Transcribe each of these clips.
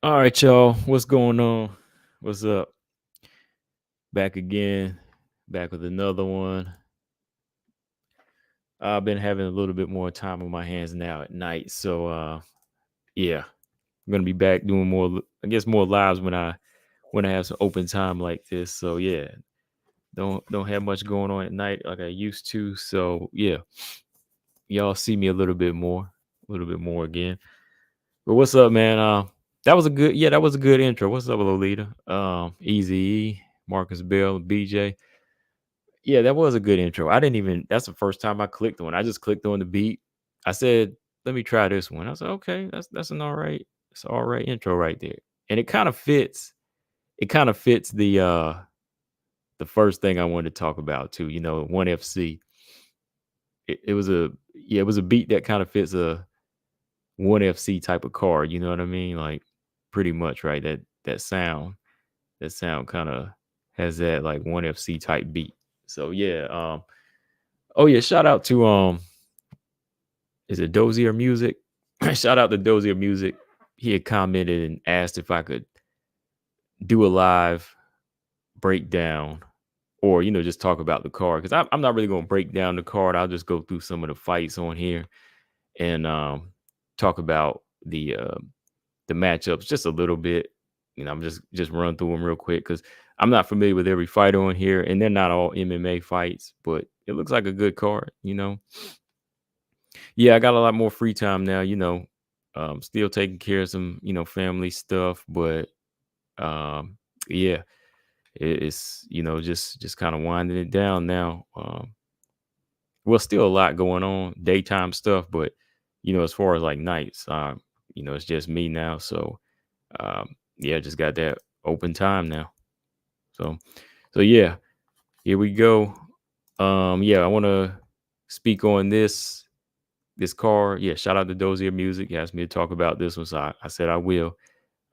All right, y'all. What's going on? What's up? Back again. Back with another one. I've been having a little bit more time on my hands now at night. So yeah. I'm gonna be back doing more I guess more lives when I have some open time like this. So yeah. Don't have much going on at night like I used to. So yeah. Y'all see me a little bit more again. But what's up, man? That was a good intro. What's up, Lolita? Easy E, Marcus Bell, BJ. Yeah, that was a good intro. I didn't even that's the first time I clicked on. I just clicked on the beat. I said, let me try this one. I said, okay, that's an all right intro right there. And it kind of fits the first thing I wanted to talk about too, one FC. It was it was a beat that kind of fits a one FC type of card, you know what I mean? Like pretty much, right? That sound kind of has that like one FC type beat. So yeah, oh yeah, shout out to is it Dozier Music? Shout out to Dozier Music. He had commented and asked if I could do a live breakdown or just talk about the card because I'm not really going to break down the card. I'll just go through some of the fights on here and talk about the matchups just a little bit. I'm just run through them real quick because I'm not familiar with every fighter on here, and they're not all MMA fights, but it looks like a good card. Yeah, I got a lot more free time now. Still taking care of some family stuff, but yeah, it's just kind of winding it down now. Well, still a lot going on, daytime stuff, but as far as like nights, it's just me now, so yeah, just got that open time now. So yeah, here we go. Yeah, I want to speak on this card. Yeah, shout out to Dozier Music. He asked me to talk about this one, so I said I will.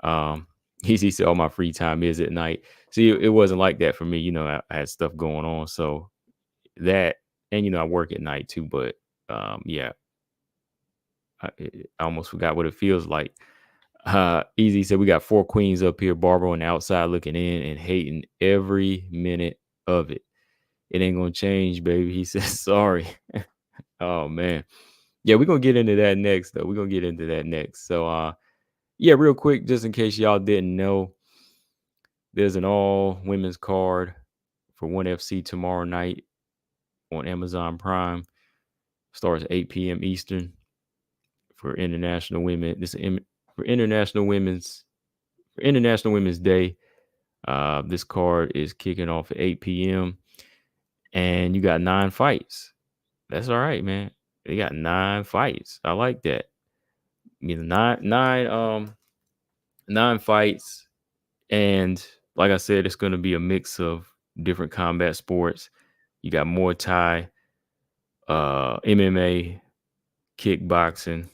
Um, he said all my free time is at night. See, it wasn't like that for me. I had stuff going on, so that and I work at night too. But yeah, I almost forgot what it feels like. Easy said we got four queens up here, Barbara on the outside looking in and hating every minute of it. It ain't gonna change, baby. He says sorry. Oh man. Yeah, we're gonna get into that next though. We're gonna get into that next. So yeah, real quick, just in case y'all didn't know, there's an all women's card for ONE FC tomorrow night on Amazon Prime. Starts at 8 p.m. Eastern for International Women. For International Women's Day. This card is kicking off at 8 p.m. and you got 9 fights. That's all right, man. They got 9 fights. I like that. Nine fights, and like I said, it's going to be a mix of different combat sports. You got Muay Thai, MMA, kickboxing,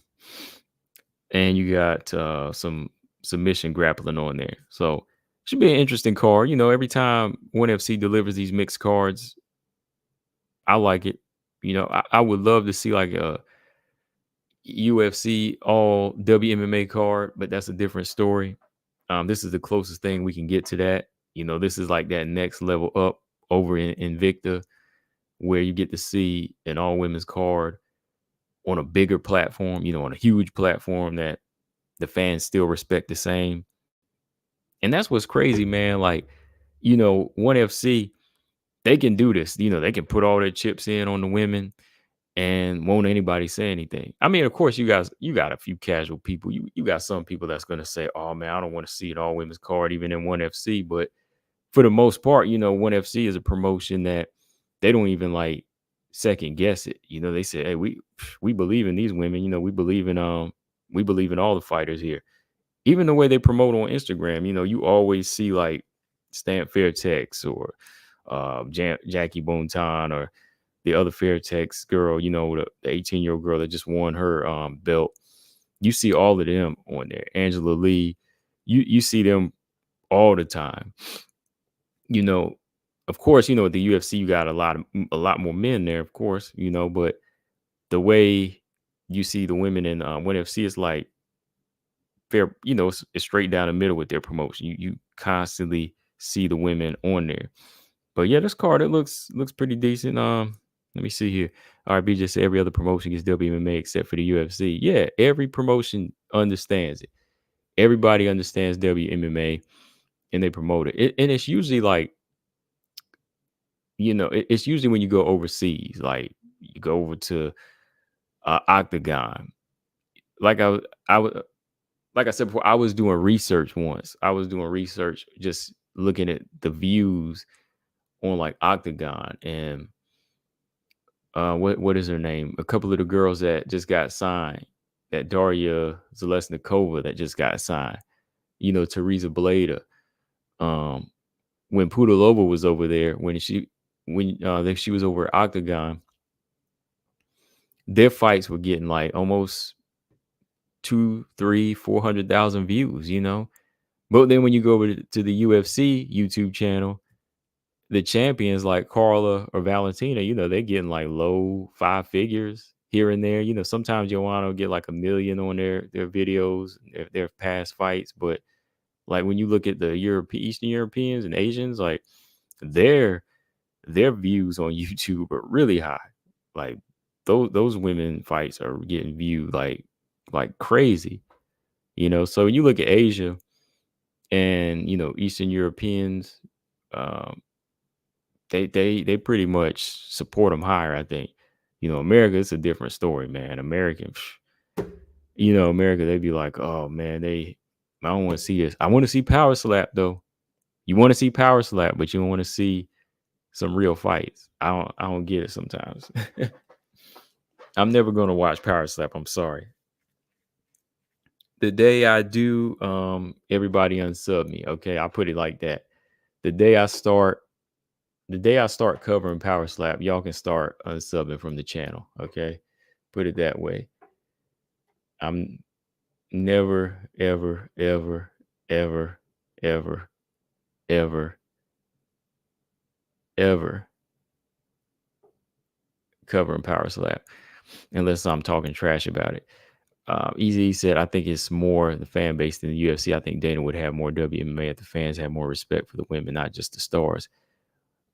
and you got some submission grappling on there. So should be an interesting card. Every time ONE FC delivers these mixed cards, I like it. I would love to see like a UFC all WMMA card, but that's a different story. This is the closest thing we can get to that. This is like that next level up over in Invicta, where you get to see an all women's card on a bigger platform, on a huge platform that the fans still respect the same. And that's what's crazy, man. Like, ONE FC, they can do this. They can put all their chips in on the women and won't anybody say anything. I mean, of course, you got a few casual people. You got some people that's gonna say, "Oh man, I don't want to see an all women's card even in ONE FC." But for the most part, ONE FC is a promotion that they don't even like second guess it. They say, "Hey, we believe in these women. We believe in all the fighters here." Even the way they promote on Instagram, you always see like Stamp Fairtex or Jackie Bonton or the other Fairtex girl, the 18-year-old girl that just won her belt. You see all of them on there. Angela Lee, you see them all the time. Of course, at the UFC you got a lot more men there, of course, but the way you see the women in ONE FC is like fair, it's straight down the middle with their promotion. You constantly see the women on there. But yeah, this card, it looks pretty decent. Let me see here. RB just said every other promotion gets WMMA except for the UFC. Yeah, every promotion understands it. Everybody understands WMMA and they promote it. And it's usually like, it's usually when you go overseas, like you go over to Octagon. Like I was like I said before, I was doing research once. I was doing research, just looking at the views on like Octagon and what is her name? A couple of the girls that just got signed, that Daria Zalesnikova that just got signed. Teresa Bleda. Um, when Pudilova was over there, when she was over at Octagon, their fights were getting like almost 2, 3, 400,000 views. But then when you go over to the UFC YouTube channel, the champions like Carla or Valentina, they're getting like low 5 figures here and there. Sometimes Joanna will get like 1 million on their videos, their past fights. But like when you look at the Eastern Europeans and Asians, like their views on YouTube are really high. Like those women fights are getting viewed like crazy. So when you look at Asia and Eastern Europeans, um, they pretty much support them higher, I think. America, it's a different story, man. America, they'd be like, oh man, I don't want to see this. I want to see Power Slap though. You want to see Power Slap, but you don't want to see some real fights. I don't get it sometimes. I'm never gonna watch Power Slap. I'm sorry. The day I do, everybody unsub me. Okay, I'll put it like that. The day I start covering Power Slap, y'all can start unsubbing from the channel. Okay, put it that way. I'm never, ever, ever, ever, ever, ever, ever covering Power Slap unless I'm talking trash about it. Easy said, I think it's more the fan base than the UFC. I think Dana would have more WMMA if the fans had more respect for the women, not just the stars.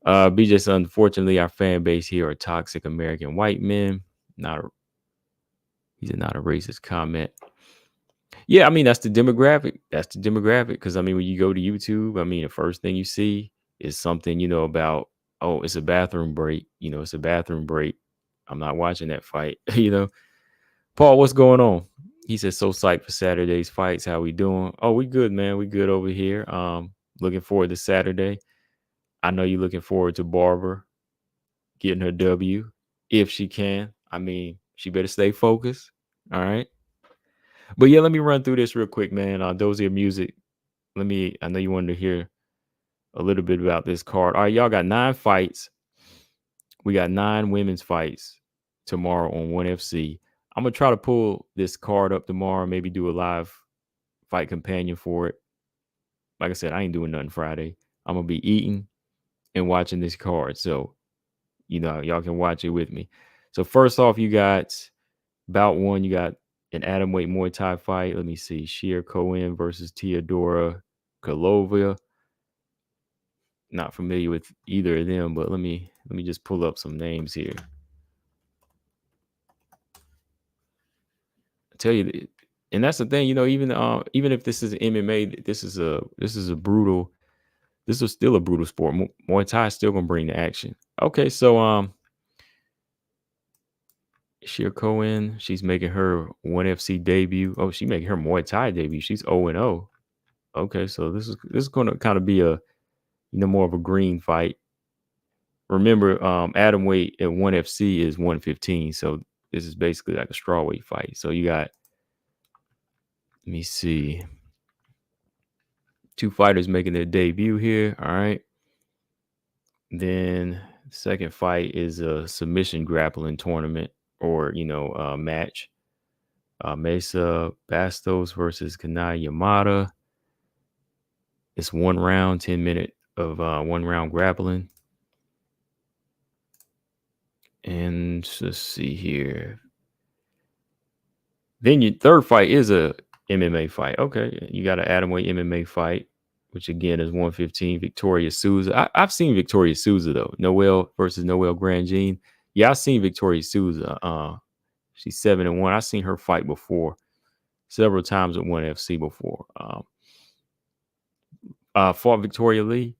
BJ said, unfortunately, our fan base here are toxic American white men. He said, not a racist comment. Yeah, I mean, that's the demographic. Because, I mean, when you go to YouTube, I mean, the first thing you see is something, about, oh, it's a bathroom break. It's a bathroom break. I'm not watching that fight, Paul, what's going on? He says, so psyched for Saturday's fights. How we doing? Oh, we good, man. We good over here. Looking forward to Saturday. I know you're looking forward to Barber getting her W if she can. I mean, she better stay focused. All right. But yeah, let me run through this real quick, man. Dozier Music. I know you wanted to hear a little bit about this card. All right, y'all got 9 fights. We got 9 women's fights tomorrow on 1FC. I'm going to try to pull this card up tomorrow, maybe do a live fight companion for it. Like I said, I ain't doing nothing Friday. I'm going to be eating and watching this card. So, y'all can watch it with me. So first off, you got bout 1. You got an atomweight Muay Thai fight. Let me see. Sheer Cohen versus Teodora Kolovia. Not familiar with either of them, but let me just pull up some names here. I tell you, and that's the thing, even if this is MMA, this is still a brutal sport. Muay Thai is still gonna bring the action. Okay, so Shir Cohen, she's making her 1FC debut. Oh, she's making her Muay Thai debut. She's 0-0. Okay, so this is gonna kind of be a more of a green fight. Remember, atom weight at 1FC is 115, so this is basically like a strawweight fight. So you got, let me see, 2 fighters making their debut here. All right. Then the second fight is a submission grappling tournament or, match. Mesa Bastos versus Kanai Yamada. It's 1 round, 10 minute of 1 round grappling. And let's see here. Then your third fight is a MMA fight. Okay, you got an atomweight MMA fight, which again is 115. Victoria Souza. I've seen Victoria Souza though. Noelle versus Noelle Grandjean. Yeah, I've seen Victoria Souza. She's 7-1. I've seen her fight before, several times at ONE FC before. Fought Victoria Lee.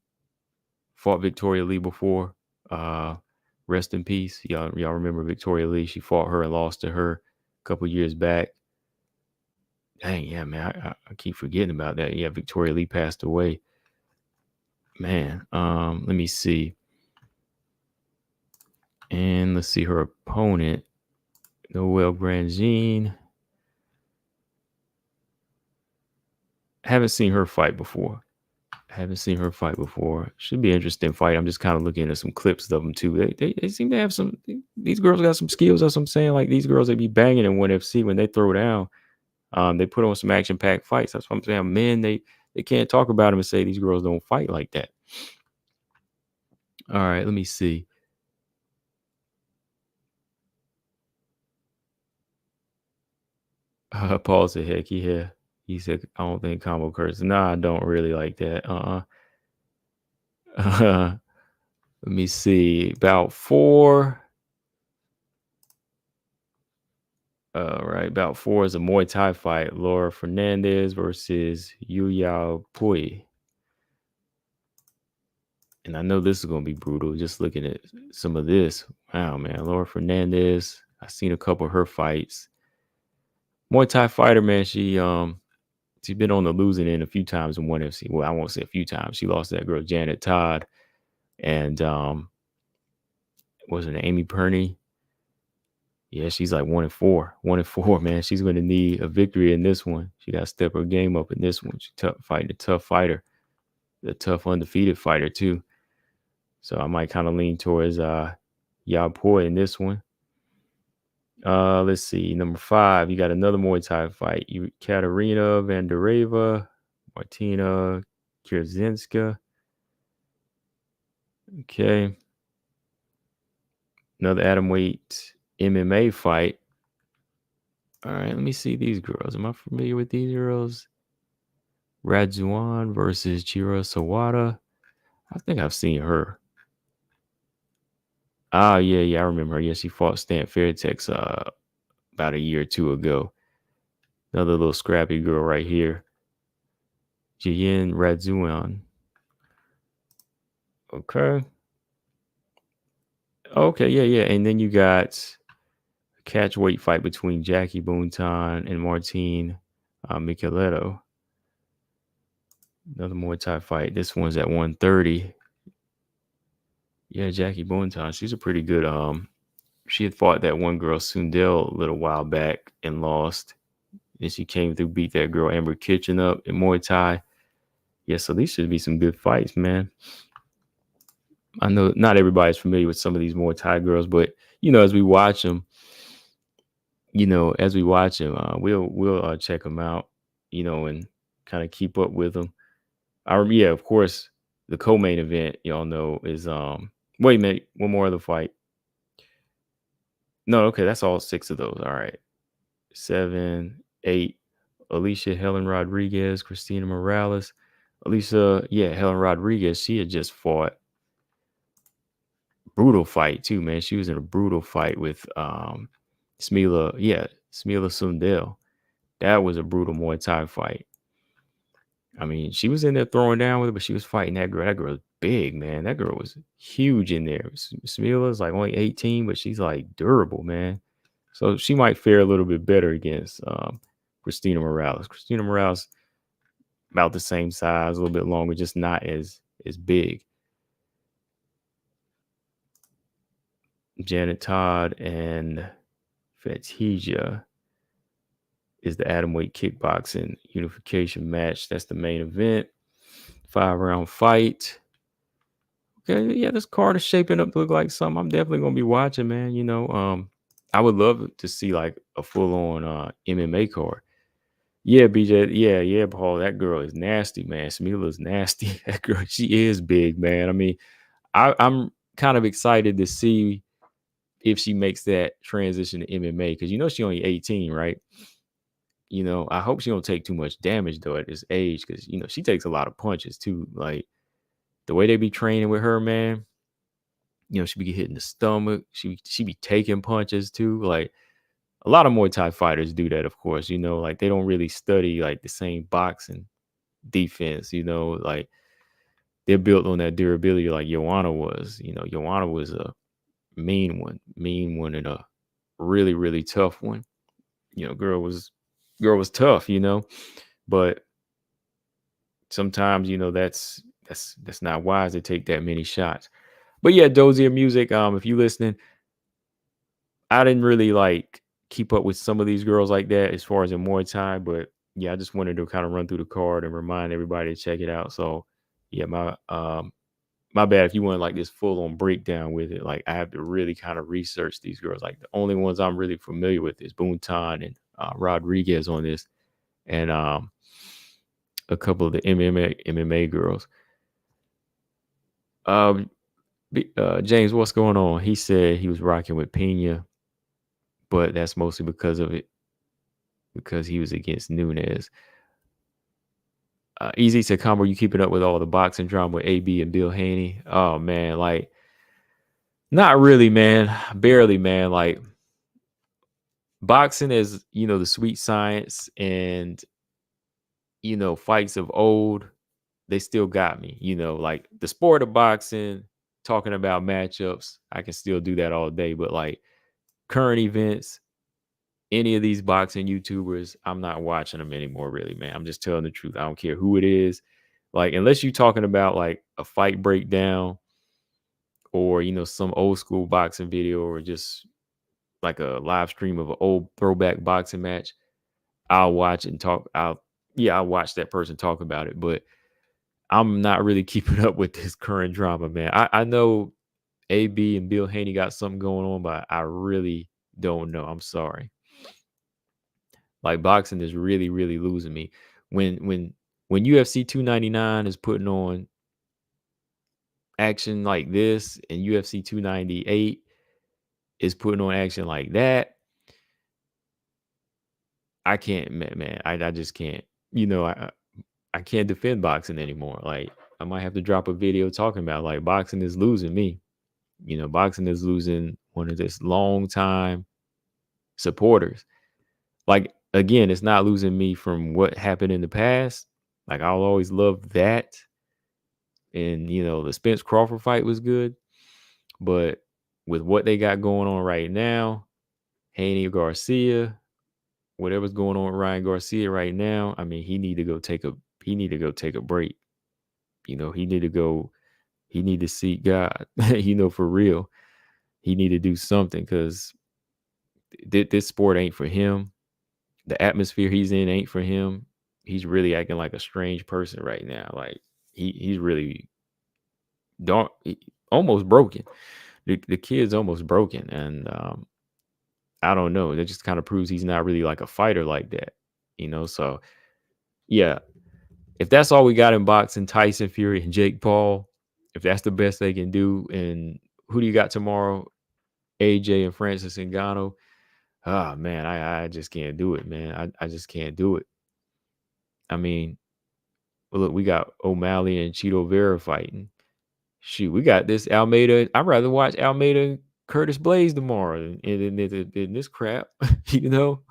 Fought Victoria Lee before. Uh, Rest in peace. Y'all remember Victoria Lee? She fought her and lost to her a couple years back. Dang, yeah, man. I keep forgetting about that. Yeah, Victoria Lee passed away. Man, let me see. And let's see her opponent, Noelle Grandjean. Haven't seen her fight before. Should be an interesting fight. I'm just kind of looking at some clips of them too. They seem to have some. These girls got some skills. That's what I'm saying. Like these girls, they be banging in ONE FC when they throw down. They put on some action packed fights. That's what I'm saying. Men, they can't talk about them and say these girls don't fight like that. All right, let me see. Paul said, "Heck yeah." He said, "I don't think combo curse." Nah, I don't really like that. Let me see. Bout 4. Right. Bout 4 is a Muay Thai fight. Laura Fernandez versus Yu Yao Pui. And I know this is going to be brutal. Just looking at some of this. Wow, man. Laura Fernandez. I've seen a couple of her fights. Muay Thai fighter, man. She's been on the losing end a few times in ONE FC. Well, I won't say a few times. She lost to that girl Janet Todd, and was it Amy Perney? Yeah, she's like 1-4. 1-4, man. She's going to need a victory in this one. She got to step her game up in this one. She's fighting a tough fighter, a tough undefeated fighter too. So I might kind of lean towards Yapoi in this one. Let's see. Number 5, you got another Muay Thai fight. Katerina Vandereva, Martina Kierzinska. Okay. Another atomweight MMA fight. All right, let me see these girls. Am I familiar with these girls? Radzuan versus Chira Sawada. I think I've seen her. Yeah, I remember her. Yeah, she fought Stan Fairtex about a year or two ago. Another little scrappy girl right here. Jiyin Radzuan. Okay. Okay, yeah. And then you got a catch weight fight between Jackie Boonton and Martine Micheletto. Another Muay Thai fight. This one's at 130. Yeah, Jackie Boonton. She's a pretty good. She had fought that one girl Sundell a little while back and lost. Then she came through, beat that girl Amber Kitchen up in Muay Thai. Yeah, so these should be some good fights, man. I know not everybody's familiar with some of these Muay Thai girls, but as we watch them, we'll check them out, and kind of keep up with them. Yeah, of course, the co-main event, y'all know, is wait a minute, one more other fight. No, okay, that's all 6 of those. All right. 7, 8. Alicia Helen Rodriguez, Christina Morales. Helen Rodriguez, she had just fought. Brutal fight too, man. She was in a brutal fight with Smila Sundell. That was a brutal Muay Thai fight. I mean, she was in there throwing down with it, but she was fighting that girl. That girl was big, man. That girl was huge in there. Smila's like only 18, but she's like durable, man. So she might fare a little bit better against Christina Morales. Christina Morales, about the same size, a little bit longer, just not as big. Janet Todd and Fatija is the atomweight kickboxing unification match. That's the main event. 5-round fight. Okay, yeah, this card is shaping up to look like something I'm definitely gonna be watching, man. I would love to see like a full-on MMA card. Yeah, BJ. Yeah, Paul. That girl is nasty, man. Smila's nasty. That girl, she is big, man. I mean, I'm kind of excited to see if she makes that transition to MMA because she only 18, right? I hope she don't take too much damage though at this age, because she takes a lot of punches too. Like the way they be training with her, man. She be hitting the stomach. She be taking punches too. Like a lot of Muay Thai fighters do that, of course. Like they don't really study like the same boxing defense. Like they're built on that durability, like Joanna was. Joanna was a mean one, and a really really tough one. Girl was tough. But sometimes that's not wise to take that many shots. But yeah, Dozier Music. If you listening, I didn't really like keep up with some of these girls like that as far as in Muay Thai, but yeah, I just wanted to kind of run through the card and remind everybody to check it out. So yeah, my bad if you want like this full on breakdown with it. Like I have to really kind of research these girls. Like the only ones I'm really familiar with is Boonton and Rodriguez on this, and a couple of the MMA girls. Um, James, what's going on? He said he was rocking with Pena, but that's mostly because he was against Nunes. Easy to combo. You keeping up with all the boxing drama with AB and Bill Haney? Oh man, like not really, man. Barely, man. Like boxing is, the sweet science, and fights of old. They still got me. Like the sport of boxing. Talking about matchups, I can still do that all day. But like current events, any of these boxing YouTubers, I'm not watching them anymore, really, man. I'm just telling the truth. I don't care who it is. Like, unless you're talking about like a fight breakdown or, some old school boxing video or just like a live stream of an old throwback boxing match, I'll watch and talk. I'll watch that person talk about it. But I'm not really keeping up with this current drama, man. I know AB and Bill Haney got something going on, but I really don't know. I'm sorry. Like boxing is really, really losing me. When UFC 299 is putting on action like this, and UFC 298 is putting on action like that, I can't, man. I just can't. I can't defend boxing anymore. Like I might have to drop a video talking about like boxing is losing me. Boxing is losing one of its long time supporters. Like again, it's not losing me from what happened in the past. Like I'll always love that. And the Spence Crawford fight was good. But with what they got going on right now, Haney Garcia, whatever's going on with Ryan Garcia right now, I mean, he need to go take a break. He need to seek God, for real. He need to do something, because this sport ain't for him. The atmosphere he's in ain't for him. He's really acting like a strange person right now. Like he's really almost broken. The kid's almost broken, and I don't know. That just kind of proves he's not really like a fighter like that. So yeah, if that's all we got in boxing, Tyson Fury and Jake Paul, if that's the best they can do, and who do you got tomorrow? AJ and Francis Ngannou. Ah, man, I just can't do it, man. I just can't do it. I mean, well, look, we got O'Malley and Cheeto Vera fighting. Shoot, we got this Almeida. I'd rather watch Almeida and Curtis Blaze tomorrow than this crap. you know,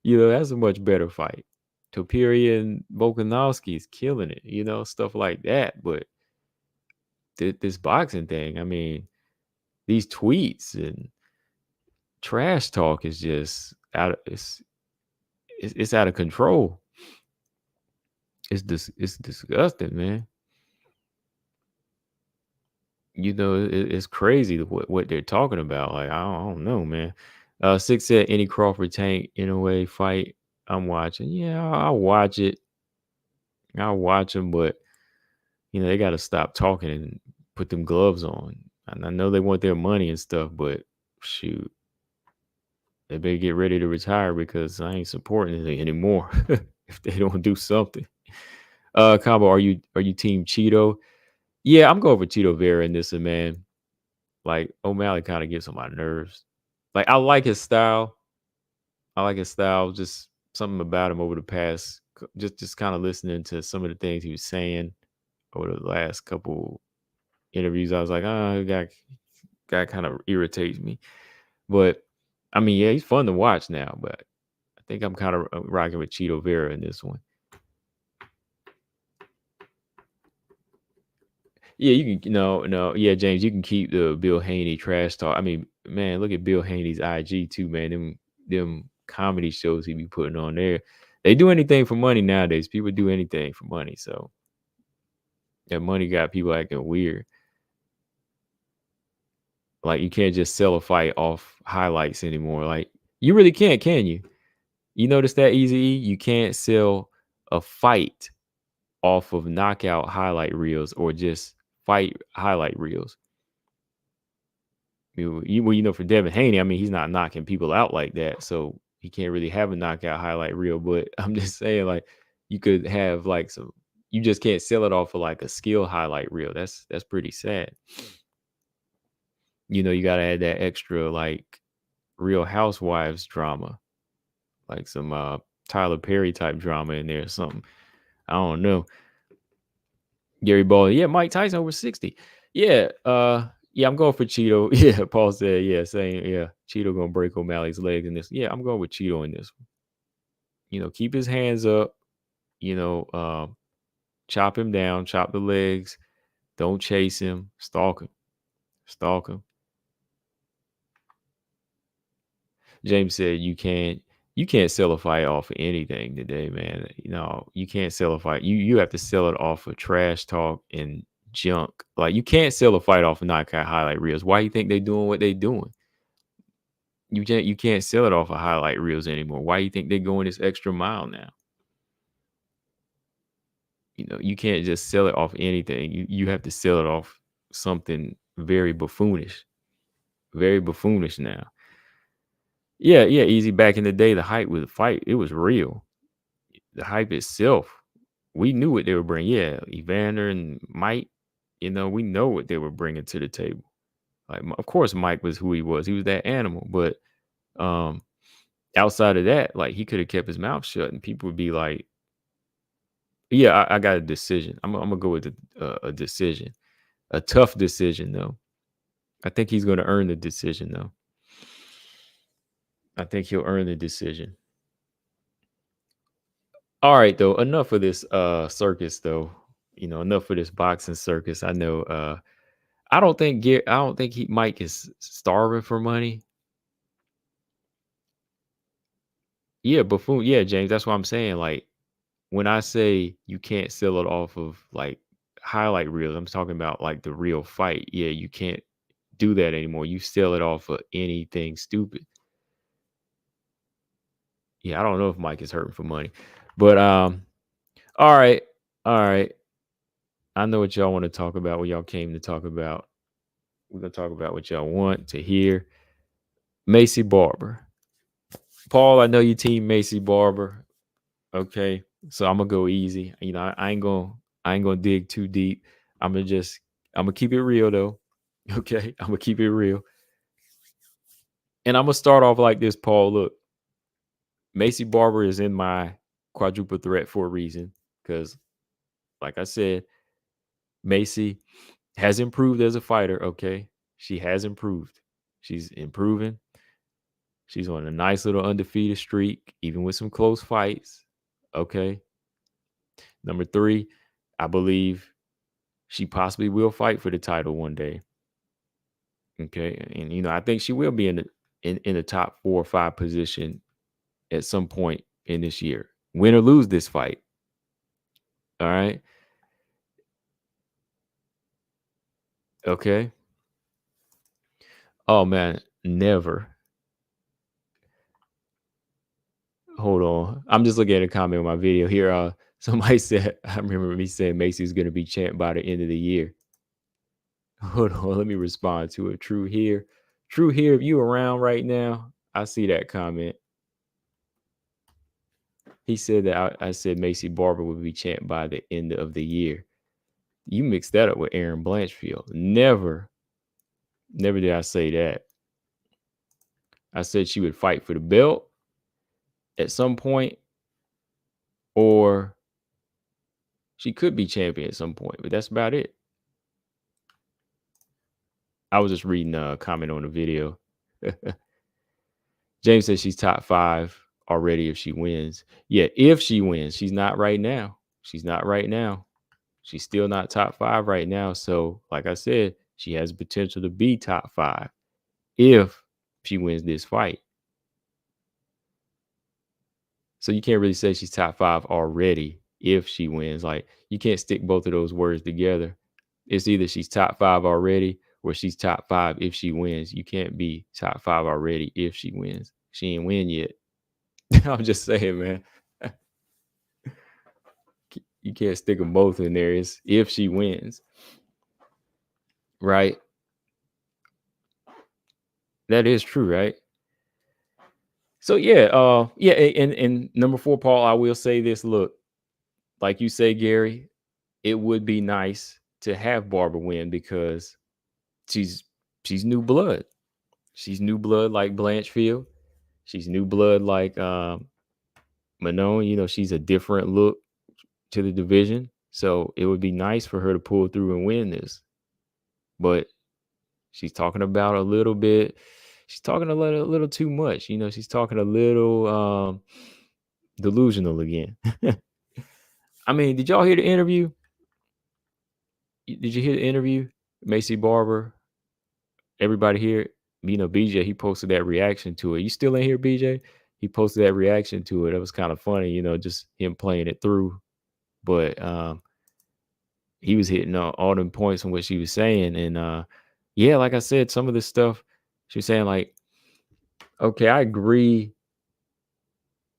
that's a much better fight. Topuria and Volkanovski is killing it. Stuff like that. But this boxing thing, I mean, these tweets and trash talk is just it's out of control. It's disgusting, man. It's crazy what they're talking about. Like I don't know, man. Six said any Crawford Tank in a way fight. I'm watching. Yeah, I'll watch it. I'll watch them, but they got to stop talking and put them gloves on. And I know they want their money and stuff, but shoot, they better get ready to retire, because I ain't supporting it anymore if they don't do something. Combo, are you team Cheeto? Yeah, I'm going for Cheeto Vera in this one, man. Like O'Malley kind of gets on my nerves. Like I like his style. Just something about him over the past, just kind of listening to some of the things he was saying over the last couple interviews. I was like, oh, guy kind of irritates me. But I mean, yeah, he's fun to watch now. But I think I'm kind of rocking with Cheeto Vera in this one. Yeah, you can no, yeah, James, you can keep the Bill Haney trash talk. I mean, man, look at Bill Haney's IG too, man. Them comedy shows he be putting on there. They do anything for money nowadays. People do anything for money. So yeah, money got people acting weird. Like you can't just sell a fight off highlights anymore. Like you really can't, can you? You notice that Easy E? You can't sell a fight off of knockout highlight reels or just fight highlight reels. For Devin Haney, I mean, he's not knocking people out like that, so he can't really have a knockout highlight reel. But I'm just saying, like, you could have like some. You just can't sell it off of like a skill highlight reel. That's pretty sad. You got to add that extra like Real Housewives drama, like some Tyler Perry type drama in there or something. I don't know. Gary Ball, yeah, Mike Tyson over 60. Yeah, yeah, I'm going for Cheeto. Yeah, Paul said, yeah, saying, yeah, Cheeto gonna break O'Malley's legs in this. Yeah, I'm going with Cheeto in this one. Keep his hands up, chop him down, chop the legs, don't chase him, stalk him. Stalk him. James said you can't sell a fight off of anything today, man. You can't sell a fight. You have to sell it off of trash talk and junk. Like you can't sell a fight off of knockout highlight reels. Why you think they doing what they doing? You can't sell it off of highlight reels anymore. Why you think they going this extra mile now? You can't just sell it off anything. You have to sell it off something very buffoonish. Very buffoonish now. Yeah, yeah, easy. Back in the day, the hype with the fight, it was real. The hype itself, we knew what they were bringing. Yeah, Evander and Mike, we know what they were bringing to the table. Like, of course, Mike was who he was. He was that animal. But outside of that, like, he could have kept his mouth shut, and people would be like, "Yeah, I got a decision. I'm gonna go with a decision, a tough decision, though. I think he's going to earn the decision, though. I think he'll earn the decision." All right, though. Enough of this circus, though. Enough of this boxing circus. I know. I don't think Mike is starving for money. Yeah, buffoon. Yeah, James. That's what I'm saying. Like when I say you can't sell it off of like highlight reels, I'm talking about like the real fight. Yeah, you can't do that anymore. You sell it off of anything stupid. Yeah, I don't know if Mike is hurting for money, but all right, all right. I know what y'all want to talk about. What y'all came to talk about. We're gonna talk about what y'all want to hear. Maycee Barber. Paul, I know you team Maycee Barber. Okay. So I'm gonna go easy. I ain't gonna dig too deep. I'm gonna keep it real though. Okay. I'm gonna keep it real. And I'm gonna start off like this, Paul. Look, Maycee Barber is in my quadruple threat for a reason. Because, like I said, Maycee has improved as a fighter. Okay. She has improved. She's improving. She's on a nice little undefeated streak, even with some close fights. Okay. Number 3, I believe she possibly will fight for the title one day. Okay. And I think she will be in the top 4 or 5 position at some point in this year. Win or lose this fight. All right. Okay. Oh man, never. Hold on. I'm just looking at a comment on my video here. Somebody said, I remember me saying Macy's gonna be champ by the end of the year. Hold on, let me respond to it. True here. True here. If you around right now, I see that comment. He said that I said Maycee Barber would be champ by the end of the year. You mixed that up with Aaron Blanchfield. Never did I say that. I said she would fight for the belt at some point, or she could be champion at some point, but that's about it. I was just reading a comment on the video. James says she's top 5 already if she wins. Yeah, if she wins. She's not right now. She's not right now. She's still not top 5 right now. So, like I said, she has potential to be top 5 if she wins this fight. So you can't really say she's top 5 already if she wins. Like, you can't stick both of those words together. It's either she's top 5 already or she's top 5 if she wins. You can't be top 5 already if she wins. She ain't win yet. I'm just saying, man. You can't stick them both in there. It's if she wins. Right? That is true, right? So yeah, and number 4, Paul, I will say this. Look, like you say, Gary, it would be nice to have Barber win because she's new blood. She's new blood like Blanchfield. She's new blood like Manon. You know, she's a different look to the division. So it would be nice for her to pull through and win this. But she's talking about a little bit. She's talking a little too much. You know, she's talking a little delusional again. I mean, did y'all hear the interview? Did you hear the interview? Maycee Barber, everybody here, you know, BJ, he posted that reaction to it. You still in here, BJ? He posted that reaction to it. It was kind of funny, you know, just him playing it through. But he was hitting all them points on what she was saying. And yeah, like I said, some of this stuff she was saying, like, okay, I agree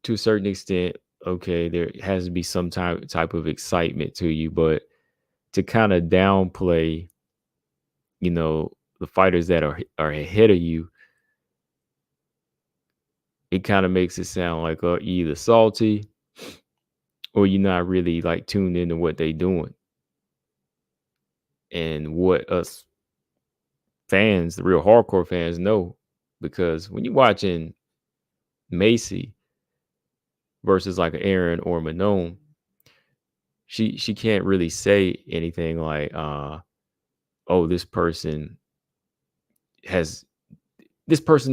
to a certain extent. Okay, there has to be some type of excitement to you, but to kind of downplay, you know, the fighters that are ahead of you, it kind of makes it sound like you're either salty or you're not really like tuned into what they doing and what us fans, the real hardcore fans, know. Because when you're watching Maycee versus like an Aaron or Manon, she can't really say anything like, oh, this person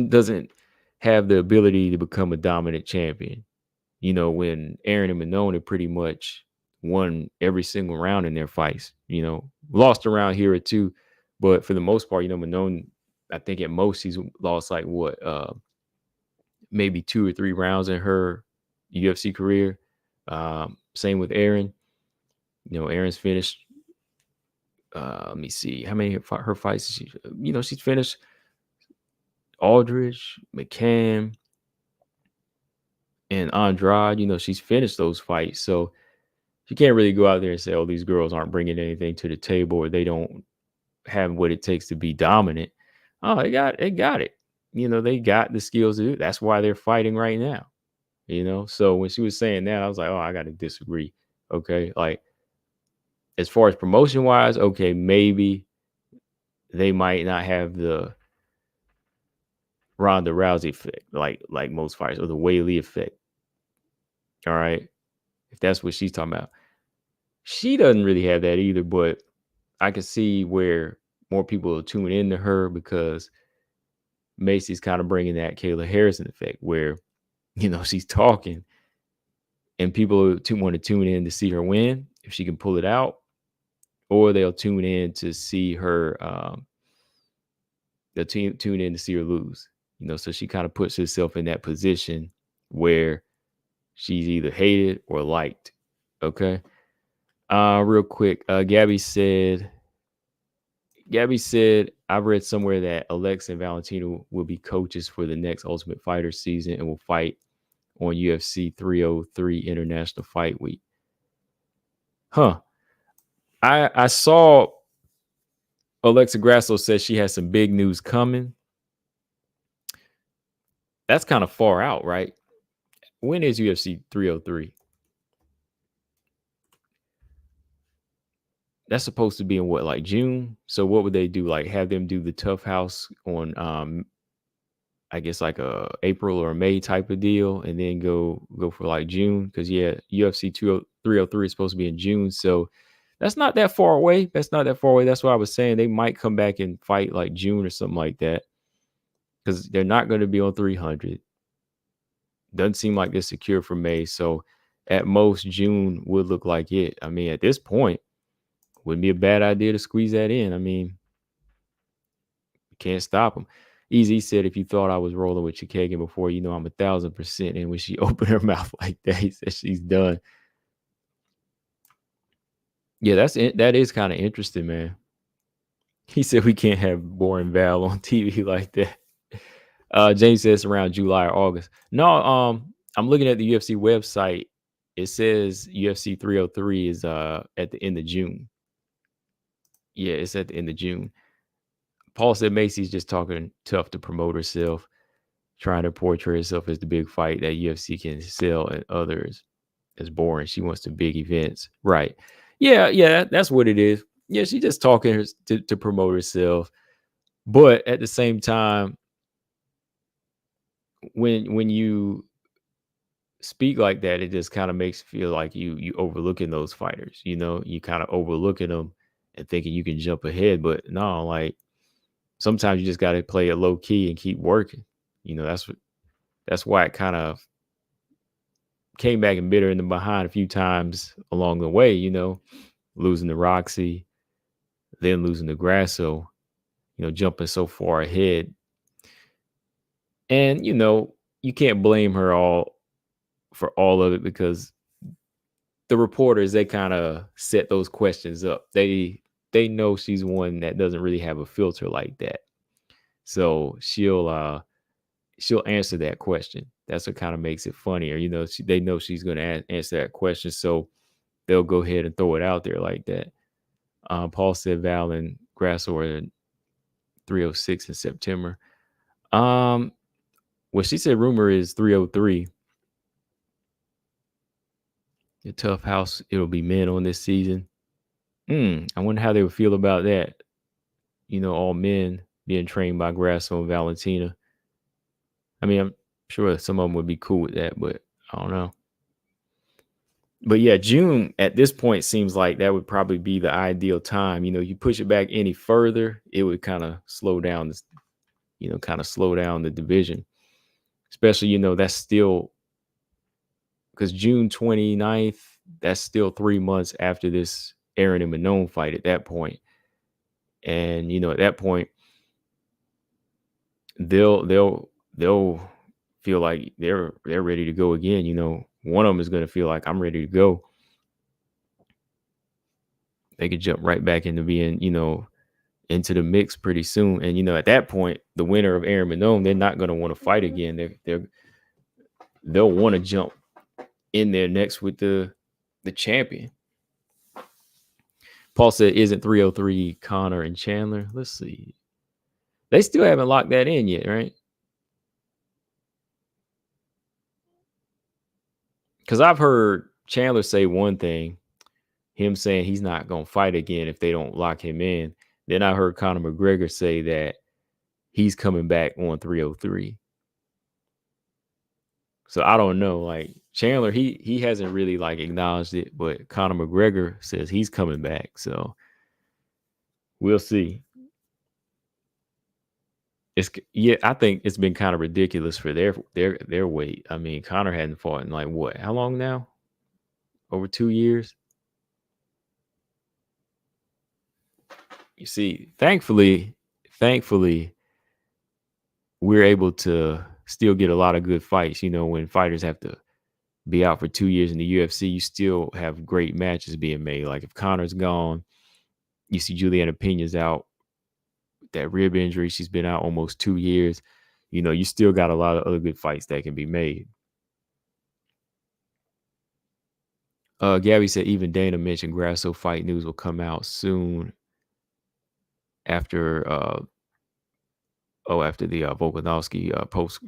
doesn't have the ability to become a dominant champion. You know, when Aaron and Manon have pretty much won every single round in their fights, you know, lost around here or two, but for the most part, you know, Manon, I think at most he's lost like what, maybe 2 or 3 rounds in her UFC career. Same with Aaron. You know, Aaron's finished. Let me see how many her fights. She's finished Aldridge, McCann, and Andrade. You know, she's finished those fights, so you can't really go out there and say, "Oh, these girls aren't bringing anything to the table, or they don't have what it takes to be dominant." Oh, they got it. You know, they got the skills to do it. That's why they're fighting right now. You know, so when she was saying that, I was like, "Oh, I got to disagree." Okay, like as far as promotion wise, okay, maybe they might not have the Ronda Rousey effect, like most fighters, or the Whaley effect. All right, if that's what she's talking about, she doesn't really have that either. But I can see where more people will tune into her because Macy's kind of bringing that Kayla Harrison effect, where you know she's talking and people want to tune in to see her win if she can pull it out, or they'll tune in to see her. They'll tune in to see her lose. You know, so she kind of puts herself in that position where she's either hated or liked. Okay. Real quick, Gabby said, I've read somewhere that Alexa and Valentino will be coaches for the next Ultimate Fighter season and will fight on UFC 303 International Fight Week. Huh. I saw Alexa Grasso says she has some big news coming. That's kind of far out, right? When is UFC 303? That's supposed to be in what, like June? So what would they do? Like have them do the Tough House on I guess like a April or May type of deal, and then go for like June. Because yeah, UFC 303 is supposed to be in June, so that's not that far away. That's not that far away. That's why I was saying they might come back and fight like June or something like that, because they're not going to be on 300. Doesn't seem like they're secure for May, so at most June would look like it. I mean, at this point, wouldn't be a bad idea to squeeze that in. I mean, can't stop them. Easy said, if you thought I was rolling with Chikagan before, you know I'm 1,000%. And when she opened her mouth like that, he said she's done. Yeah, that is kind of interesting, man. He said we can't have boring Val on TV like that. James says around July or August. No, I'm looking at the UFC website. It says UFC 303 is at the end of June. Yeah, it's at the end of June. Paul said Maycee's just talking tough to promote herself, trying to portray herself as the big fight that UFC can sell, and others as boring. She wants the big events. Right. Yeah, that's what it is. Yeah, she's just talking to promote herself. But at the same time, when you speak like that, it just kind of makes you feel like you overlooking those fighters. You know, you kind of overlooking them and thinking you can jump ahead. But no, like sometimes you just got to play it low key and keep working. You know, that's why it kind of came back and bit her in the behind a few times along the way, you know, losing to Roxy, then losing to Grasso, you know, jumping so far ahead. And, you know, you can't blame her all for all of it, because the reporters, they kind of set those questions up. They know she's one that doesn't really have a filter like that. So she'll answer that question. That's what kind of makes it funnier. You know, they know she's going to answer that question. So they'll go ahead and throw it out there like that. Paul said Val and Grasso are 306 in September. Well, she said rumor is 303. The tough house, it'll be men on this season. I wonder how they would feel about that. You know, all men being trained by Grasso and Valentina. I mean, I'm sure some of them would be cool with that, but I don't know. But yeah, June at this point seems like that would probably be the ideal time. You know, you push it back any further, it would kind of slow down this, you know, kind of slow down the division. Especially, you know, that's still, because June 29th, that's still 3 months after this Aaron and Manon fight at that point. And, you know, at that point, they'll feel like they're ready to go again. You know, one of them is going to feel like I'm ready to go. They could jump right back into being, you know, into the mix pretty soon. And, you know, at that point, the winner of Aaron Manon, they're not going to want to fight again. They'll want to jump in there next with the champion. Paul said, isn't 303 Connor and Chandler? Let's see. They still haven't locked that in yet, right? Because I've heard Chandler say one thing, him saying he's not going to fight again if they don't lock him in. Then I heard Conor McGregor say that he's coming back on 303. So I don't know. Like Chandler, he hasn't really like acknowledged it, but Conor McGregor says he's coming back. So we'll see. I think it's been kind of ridiculous for their weight. I mean, Conor hadn't fought in like what? How long now? Over 2 years. You see, thankfully, we're able to still get a lot of good fights. You know, when fighters have to be out for 2 years in the UFC, you still have great matches being made. Like if Conor's gone, you see Juliana Pena's out with that rib injury. She's been out almost 2 years. You know, you still got a lot of other good fights that can be made. Gabby said even Dana mentioned Grasso fight news will come out soon after after the Volkanovski post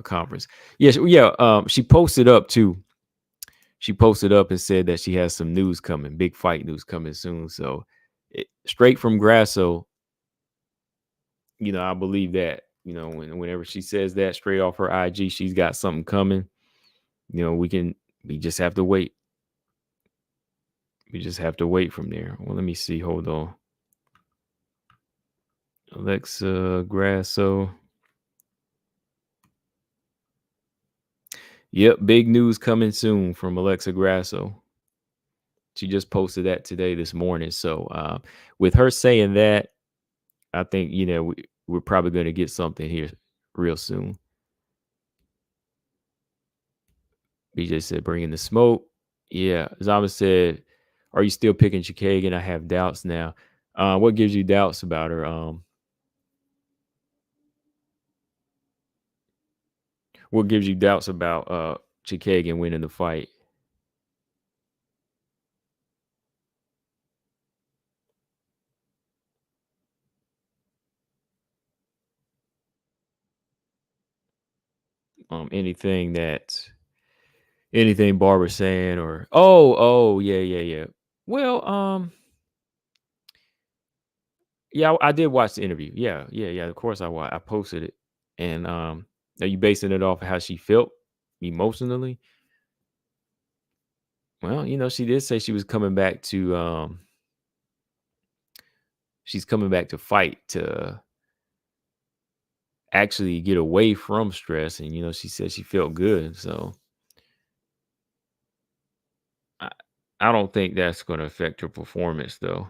conference. She posted up too. She posted up and said that she has some news coming, big fight news coming soon. So straight from Grasso, you know, I believe that whenever she says that straight off her IG, she's got something coming. We just have to wait. We just have to wait from there. Well, let me see. Hold on. Alexa Grasso. Yep, big news coming soon from Alexa Grasso. She just posted that today, this morning. So with her saying that, I think, we're probably going to get something here real soon. BJ said, bringing the smoke. Yeah. Zama said, are you still picking Chikagan? I have doubts now. What gives you doubts about her? What gives you doubts about Chikagan winning the fight? Anything Barber's saying, or yeah. Well, yeah, I did watch the interview. Yeah. Of course, I posted it, and are you basing it off of how she felt emotionally? Well, she did say she was coming back to she's coming back to fight, to actually get away from stress, and she said she felt good. So I, I don't think that's going to affect her performance, though.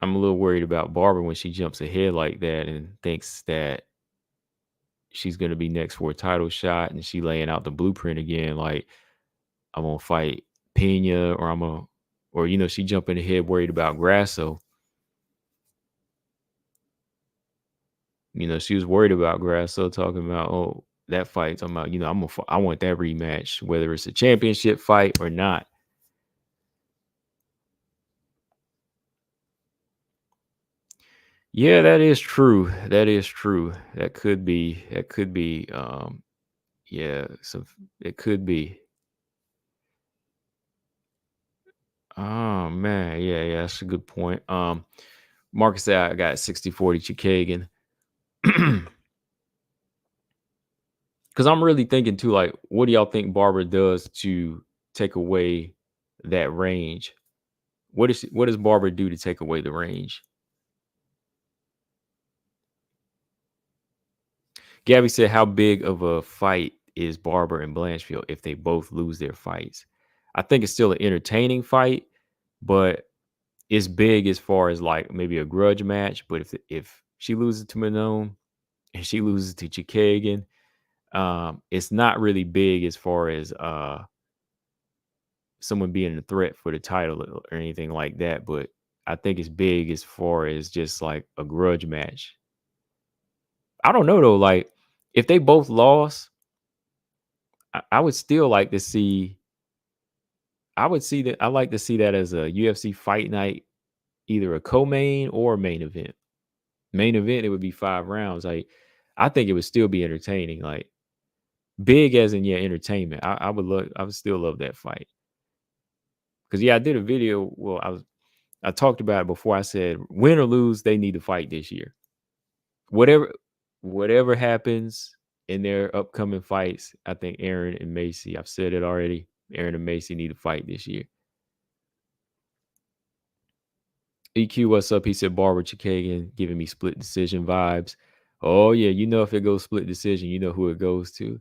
I'm a little worried about Barber when she jumps ahead like that and thinks that she's going to be next for a title shot, and she laying out the blueprint again, like, I'm gonna fight Pena, or she jumping ahead worried about Grasso. She was worried about Grasso, talking about, oh, that fight, talking about, I want that rematch, whether it's a championship fight or not. Yeah, that is true. That could be. Yeah. So it could be. Oh man, yeah. That's a good point. Marcus said I got 60-40 Chikagan. Because I'm really thinking too, like, what do y'all think Barber does to take away that range? What does Barber do to take away the range? Gabby said, how big of a fight is Barber and Blanchfield if they both lose their fights? I think it's still an entertaining fight, but it's big as far as like maybe a grudge match. But if she loses to Manon and she loses to Chikagan, it's not really big as far as someone being a threat for the title or anything like that. But I think it's big as far as just like a grudge match. I don't know though. Like, if they both lost, I would still like to see. I would see that. I like to see that as a UFC fight night, either a co-main or a main event. Main event, it would be 5 rounds. Like, I think it would still be entertaining. Like, big as in, yeah, entertainment. I would still love that fight. Because yeah, I did a video. Well, I talked about it before. I said, win or lose, they need to fight this year. Whatever happens in their upcoming fights, I think Aaron and Maycee, I've said it already, Aaron and Maycee need to fight this year. EQ, what's up? He said Barber Chikagan giving me split decision vibes. Oh yeah, if it goes split decision, you know who it goes to.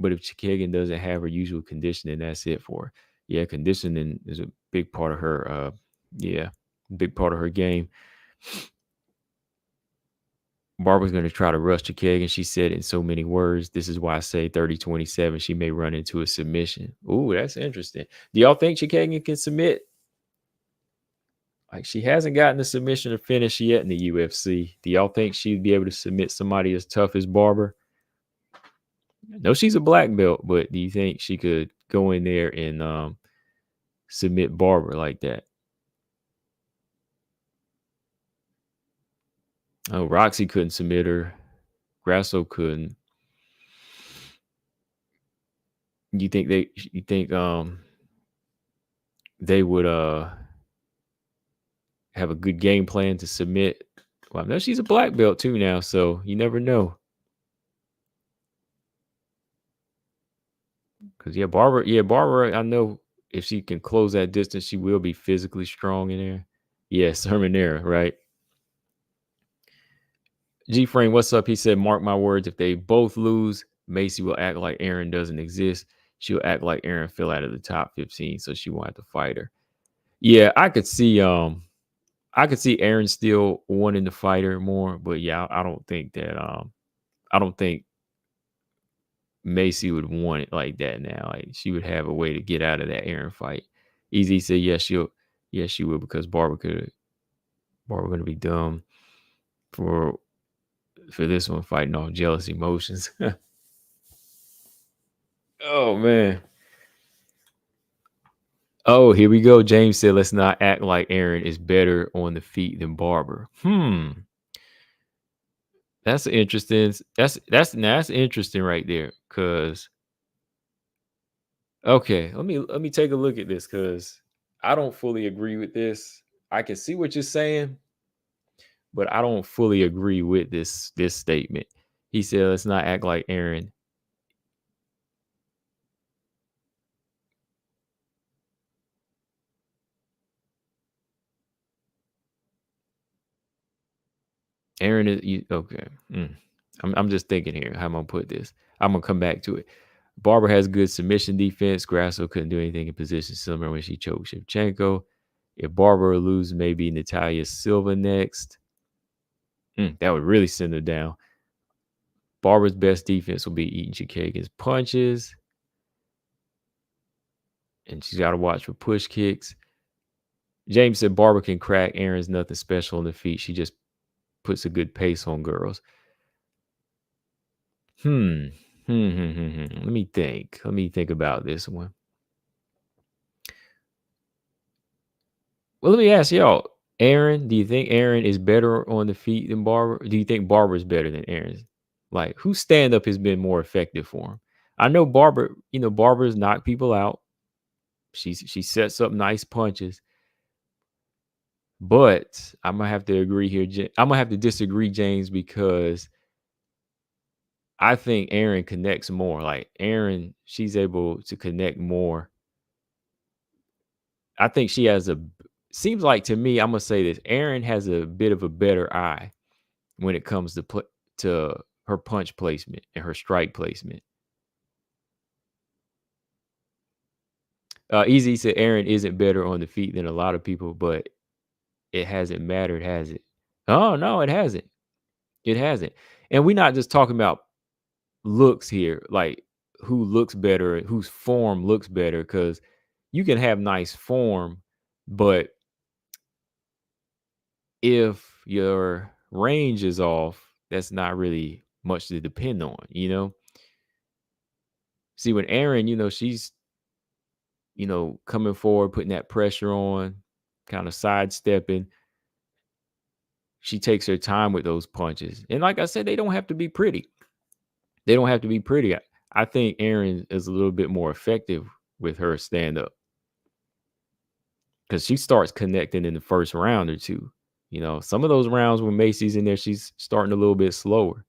But if Chikagan doesn't have her usual conditioning, that's it for her. Yeah, conditioning is a big part of her. Big part of her game. Barbara's going to try to rush Chikagan. She said in so many words, this is why I say 30-27. She may run into a submission. Ooh, that's interesting. Do y'all think Chikagan can submit? Like, she hasn't gotten a submission or finish yet in the UFC. Do y'all think she'd be able to submit somebody as tough as Barber? No, she's a black belt, but do you think she could go in there and submit Barber like that? Oh, Roxy couldn't submit her. Grasso couldn't. You think they would have a good game plan to submit. Well, I know she's a black belt too now, so you never know. Because Barber, I know if she can close that distance, she will be physically strong in there. Yes, Hermanera, right? G Frame, what's up? He said, mark my words, if they both lose, Maycee will act like Aaron doesn't exist. She'll act like Aaron fell out of the top 15, so she won't have to fight her. Yeah, I could see Aaron still wanting to fight her more, but yeah, I don't think Maycee would want it like that now. Like she would have a way to get out of that Aaron fight. Easy said, yes, she will because Barber gonna be dumb for this one fighting off jealous emotions. Oh man. Oh, here we go. James said, let's not act like Aaron is better on the feet than Barber. That's interesting. That's interesting right there. Cause okay, let me take a look at this because I don't fully agree with this. I can see what you're saying, but I don't fully agree with this statement. He said, let's not act like Aaron. Aaron is okay. I'm just thinking here. How I'm gonna put this. I'm gonna come back to it. Barber has good submission defense. Grasso couldn't do anything in position similar when she choked Shevchenko. If Barber loses, maybe Natalia Silva next. That would really send her down. Barber's best defense will be eating Chikagan's punches. And she's got to watch for push kicks. James said Barber can crack. Aaron's nothing special on the feet. She just puts a good pace on girls. Let me think. Let me think about this one. Well, let me ask y'all. Aaron, do you think Aaron is better on the feet than Barber? Do you think Barber is better than Aaron? Like, whose stand up has been more effective for him? I know Barber's knocked people out. She sets up nice punches. But I'm gonna have to agree here. I'm gonna have to disagree, James, because I think Aaron connects more. Like Aaron, she's able to connect more. I think she has seems like to me, I'm gonna say this. Aaron has a bit of a better eye when it comes to her punch placement and her strike placement. Easy said Aaron isn't better on the feet than a lot of people, but it hasn't mattered, has it? Oh no, it hasn't. It hasn't. And we're not just talking about looks here, like who looks better, whose form looks better, because you can have nice form, but if your range is off, that's not really much to depend on. See, when Aaron, she's, coming forward, putting that pressure on, kind of sidestepping, she takes her time with those punches. And like I said, they don't have to be pretty. They don't have to be pretty. I think Aaron is a little bit more effective with her stand up because she starts connecting in the first round or two. Some of those rounds when Maycee's in there, she's starting a little bit slower.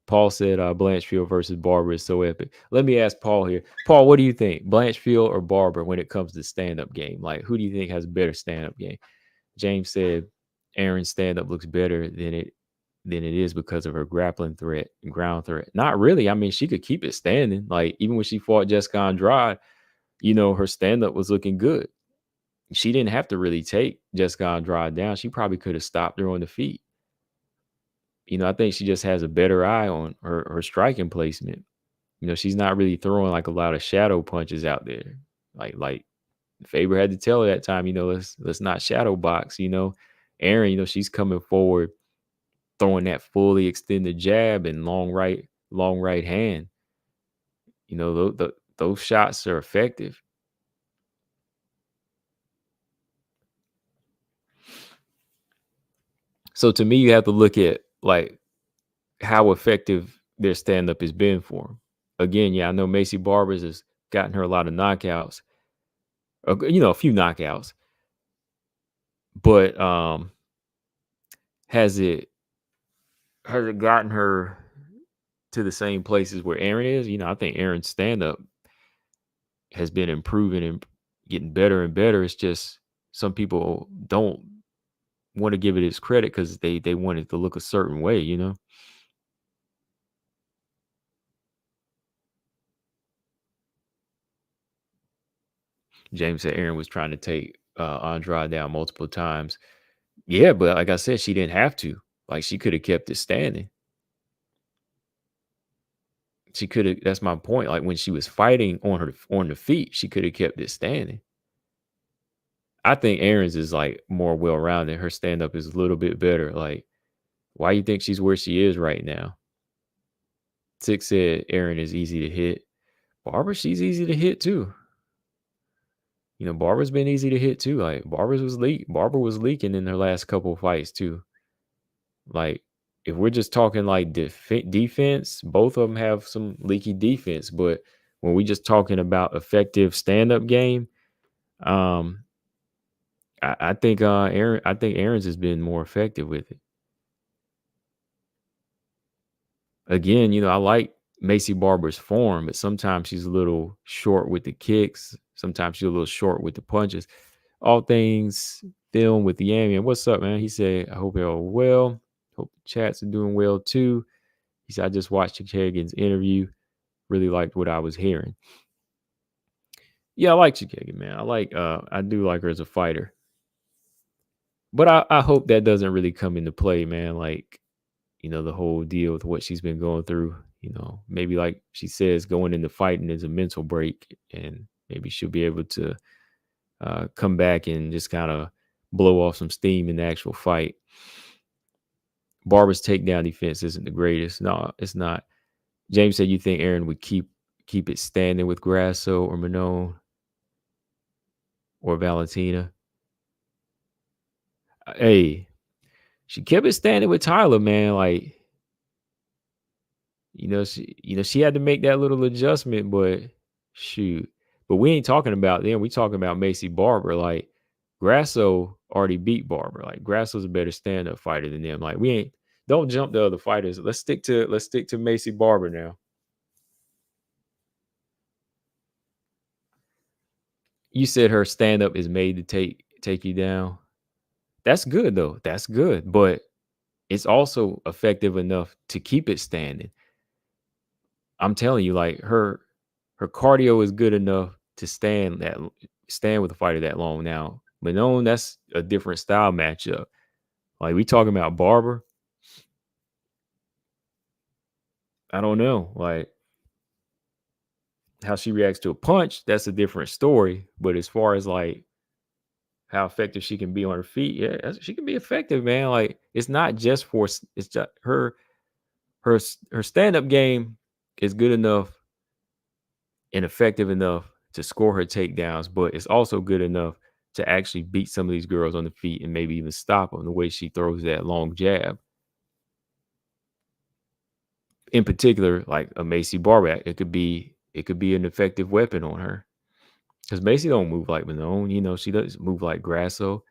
Paul said Blanchfield versus Barber is so epic. Let me ask Paul here. Paul, what do you think? Blanchfield or Barber when it comes to stand-up game? Like, who do you think has better stand-up game? James said Aaron's stand-up looks better than it is because of her grappling threat and ground threat. Not really. I mean, she could keep it standing. Like, even when she fought Jessica Andrade, her stand-up was looking good. She didn't have to really take Jessica Andrade down. She probably could have stopped her on the feet. I think she just has a better eye on her striking placement. She's not really throwing like a lot of shadow punches out there. Like Faber had to tell her that time, let's not shadow box, Aaron, she's coming forward, throwing that fully extended jab and long right hand. Those shots are effective. So to me, you have to look at like how effective their stand-up has been for them. Again, yeah, I know Maycee Barber's has gotten her a lot of knockouts, a few knockouts. But has it has it gotten her to the same places where Aaron is? I think Aaron's stand up has been improving and getting better and better. It's just some people don't want to give it its credit because they want it to look a certain way. James said Aaron was trying to take Andrade down multiple times. Yeah, but like I said, she didn't have to. Like she could have kept it standing. She could have. That's my point. Like when she was fighting on the feet, she could have kept it standing. I think Aaron's is like more well rounded. Her stand up is a little bit better. Like, why you think she's where she is right now? Six said Aaron is easy to hit. Barber, she's easy to hit too. Barber's been easy to hit too. Like Barber was leaking in her last couple of fights too. Like, if we're just talking like defense, both of them have some leaky defense. But when we just talking about effective stand up game, um, I think Aaron's has been more effective with it. Again, I like Maycee Barber's form, but sometimes she's a little short with the kicks. Sometimes she's a little short with the punches. All things film with the Yami. And what's up, man? He said, I hope you're all well. Hope the chats are doing well too. He said, I just watched Chikagan's interview. Really liked what I was hearing. Yeah, I like Chikagan, man. I do like her as a fighter. But I hope that doesn't really come into play, man. Like, the whole deal with what she's been going through. Maybe like she says, going into fighting is a mental break, and maybe she'll be able to come back and just kind of blow off some steam in the actual fight. Barber's takedown defense isn't the greatest. No, it's not. James said you think Aaron would keep it standing with Grasso or Manon or Valentina. Hey, she kept it standing with Tyler, man. Like, she had to make that little adjustment, but shoot. But we ain't talking about them. We talking about Maycee Barber. Like, Grasso already beat Barber. Like, Grasso's a better stand-up fighter than them. Like, don't jump the other fighters. Let's stick to Maycee Barber now. You said her stand-up is made to take you down. That's good though. That's good. But it's also effective enough to keep it standing. I'm telling you, like her cardio is good enough to stand with a fighter that long. Now, Manon, that's a different style matchup. Like we talking about Barber. I don't know. Like how she reacts to a punch, that's a different story. But as far as like how effective she can be on her feet, yeah, she can be effective, man. Like it's not just for it's just her stand up game is good enough and effective enough to score her takedowns, but it's also good enough to actually beat some of these girls on the feet and maybe even stop them the way she throws that long jab. In particular, like a Maycee Barber, it could be an effective weapon on her because Maycee don't move like Manon. She doesn't move like Grasso.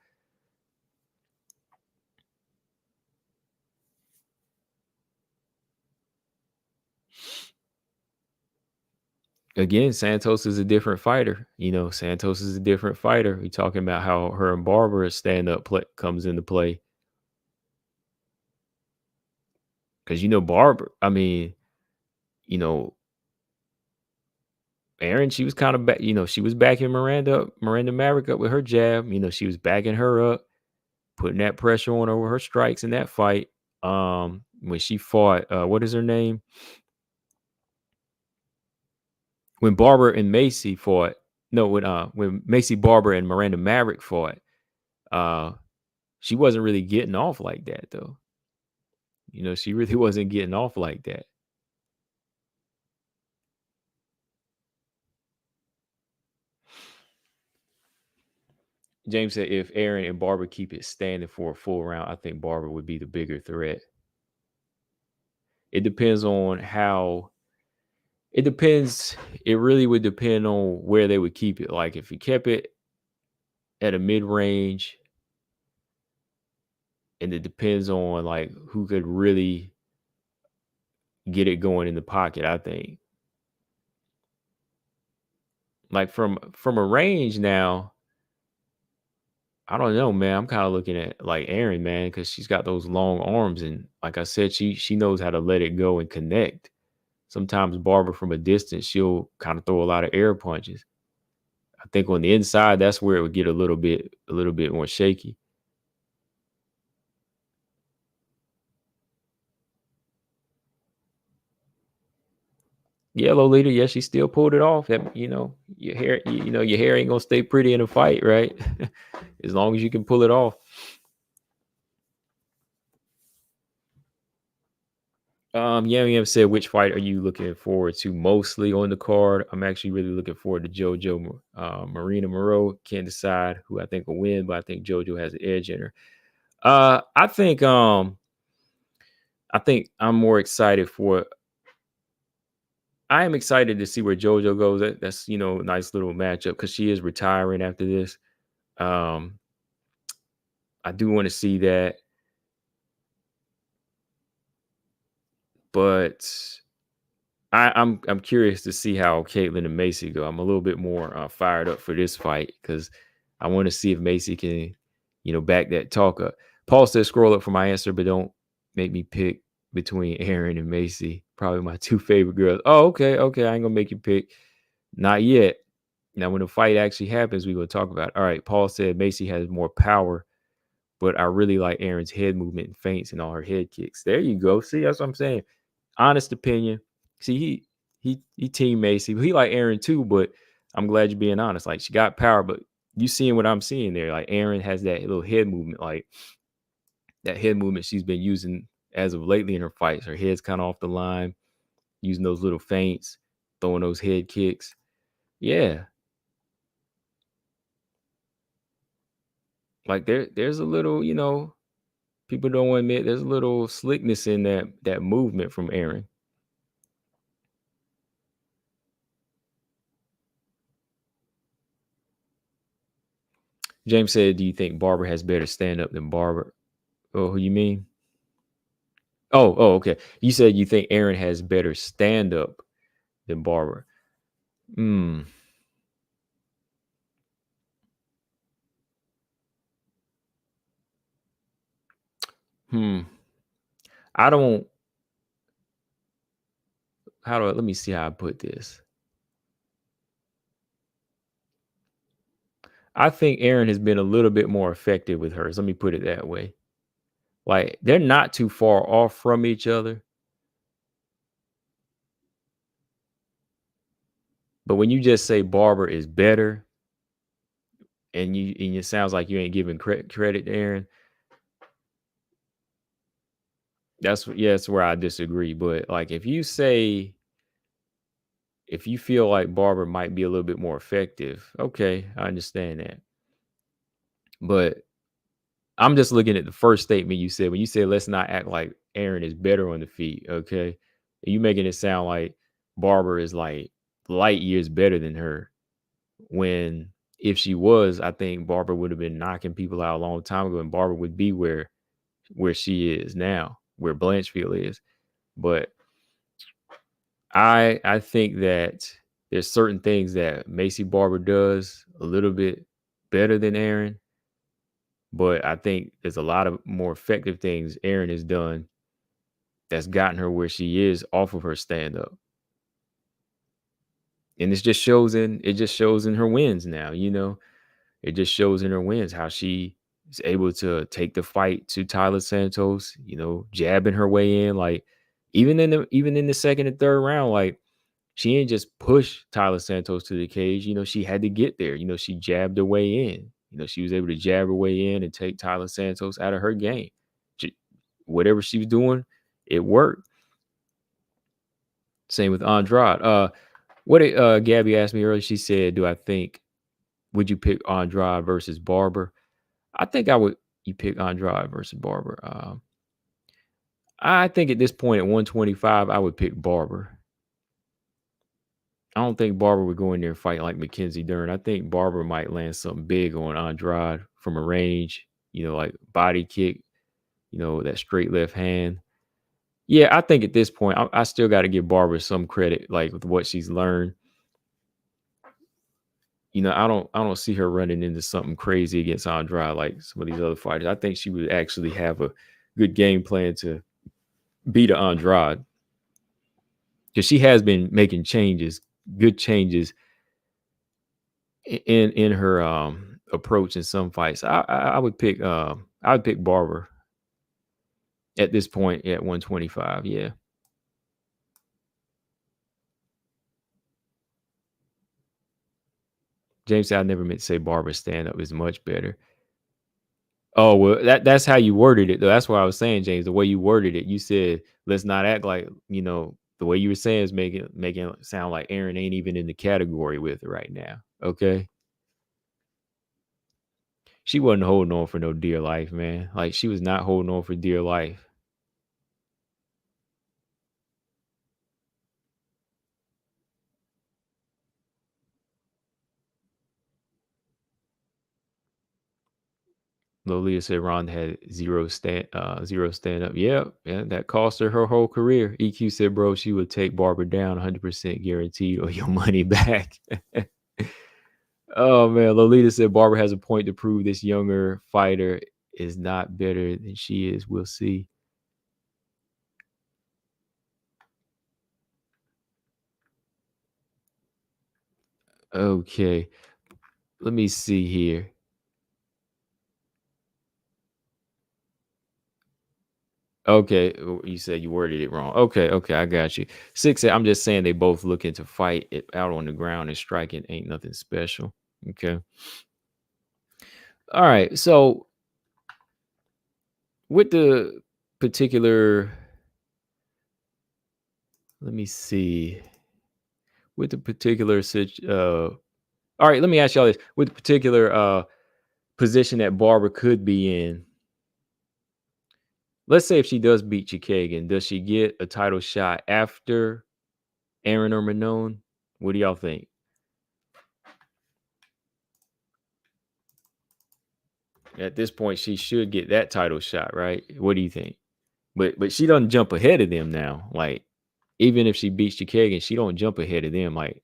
Again, Santos is a different fighter. Santos is a different fighter. We talking about how her and Barber stand up play comes into play because Barber. I mean, you know Aaron, she was kind of back, she was backing Miranda Maverick up with her jab. She was backing her up, putting that pressure on her with her strikes in that fight. When she fought, what is her name? When Barber and Maycee fought, no, when Maycee Barber and Miranda Maverick fought, uh, she wasn't really getting off like that though. She really wasn't getting off like that. James said if Aaron and Barber keep it standing for a full round, I think Barber would be the bigger threat. It depends on how. It depends. It really would depend on where they would keep it. Like if you kept it at a mid range, and it depends on like who could really get it going in the pocket. I think like from a range now. I don't know, man. I'm kind of looking at like Erin, man, because she's got those long arms, and like I said, she knows how to let it go and connect. Sometimes Barber from a distance, she'll kind of throw a lot of air punches. I think on the inside, that's where it would get a little bit more shaky. Yellow leader, yeah, she still pulled it off. That your hair, your hair ain't gonna stay pretty in a fight, right? As long as you can pull it off. Yam said, which fight are you looking forward to mostly on the card? I'm actually really looking forward to JoJo Marina Moreau. Can't decide who I think will win, but I think JoJo has an edge in her. I think I'm more excited for. I am excited to see where JoJo goes. That's a nice little matchup because she is retiring after this. Um, I do want to see that, but I'm curious to see how Caitlyn and Maycee go. I'm a little bit more fired up for this fight because I want to see if Maycee can, back that talk up. Paul says scroll up for my answer, but don't make me pick between Aaron and Maycee. Probably my two favorite girls. Oh, okay, okay. I ain't gonna make you pick. Not yet. Now, when the fight actually happens, we're gonna talk about it. All right. Paul said Maycee has more power, but I really like Aaron's head movement and feints and all her head kicks. There you go. See, that's what I'm saying. Honest opinion. See, he team Maycee. He like Aaron too, but I'm glad you're being honest. Like she got power, but you seeing what I'm seeing there. Like Aaron has that little head movement, like that head movement she's been using as of lately in her fights. Her head's kind of off the line, using those little feints, throwing those head kicks. Yeah. Like there's a little, people don't want to admit there's a little slickness in that movement from Aaron. James said, "Do you think Barber has better stand up than Barber?" Oh, who you mean? Oh, okay. You said you think Aaron has better stand up than Barber. Hmm. Hmm. I don't. Let me see how I put this. I think Aaron has been a little bit more effective with hers. Let me put it that way. Like they're not too far off from each other, but when you just say Barber is better, and it sounds like you ain't giving credit to Aaron, that's where I disagree. But like if you feel like Barber might be a little bit more effective, okay, I understand that. But I'm just looking at the first statement you said when you said let's not act like Aaron is better on the feet. Okay. You making it sound like Barber is like light years better than her. When if she was, I think Barber would have been knocking people out a long time ago, and Barber would be where she is now, where Blanchfield is. But I think that there's certain things that Maycee Barber does a little bit better than Aaron, but I think there's a lot of more effective things Aaron has done that's gotten her where she is off of her stand up. And it just shows in her wins now, It just shows in her wins how she is able to take the fight to Tyler Santos, jabbing her way in. Like even in the second and third round, like she ain't just push Tyler Santos to the cage. She had to get there. She jabbed her way in. She was able to jab her way in and take Tyler Santos out of her game. She, whatever she was doing, it worked. Same with Andrade. What did Gabby asked me earlier? She said, "Do I think would you pick Andrade versus Barber?" I think I would. You pick Andrade versus Barber. I think at this point at 125, I would pick Barber. I don't think Barber would go in there and fight like Mackenzie Dern. I think Barber might land something big on Andrade from a range, like body kick. that straight left hand. Yeah, I think at this point, I still got to give Barber some credit, like with what she's learned. I don't see her running into something crazy against Andrade like some of these other fighters. I think she would actually have a good game plan to beat Andrade because she has been making changes, good changes in her approach in some fights. I would pick Barber at this point at 125. Yeah. James said I never meant to say Barber stand up is much better. Oh, well, that's how you worded it, though. That's what I was saying, James. The way you worded it, you said, "Let's not act like the way you were saying is making it sound like Aaron ain't even in the category with it right now." Okay, she wasn't holding on for no dear life, man. Like she was not holding on for dear life. Lolita said Ronda had zero stand up. Yeah, that cost her whole career. EQ said, bro, she would take Barber down 100% guaranteed or your money back. Oh man, Lolita said Barber has a point to prove this younger fighter is not better than she is. We'll see. Okay, let me see here. Okay, you said you worded it wrong. Okay, I got you. Six said, I'm just saying they both looking to fight it out on the ground and striking ain't nothing special. Okay. All right. So with the particular, let me see. With the particular all right, let me ask y'all this. With the particular position that Barber could be in, let's say if she does beat Chikagan, does she get a title shot after Aaron or Manone? What do y'all think? At this point, she should get that title shot, right? What do you think? But she doesn't jump ahead of them now. Like even if she beats Chikagan, she don't jump ahead of them. Like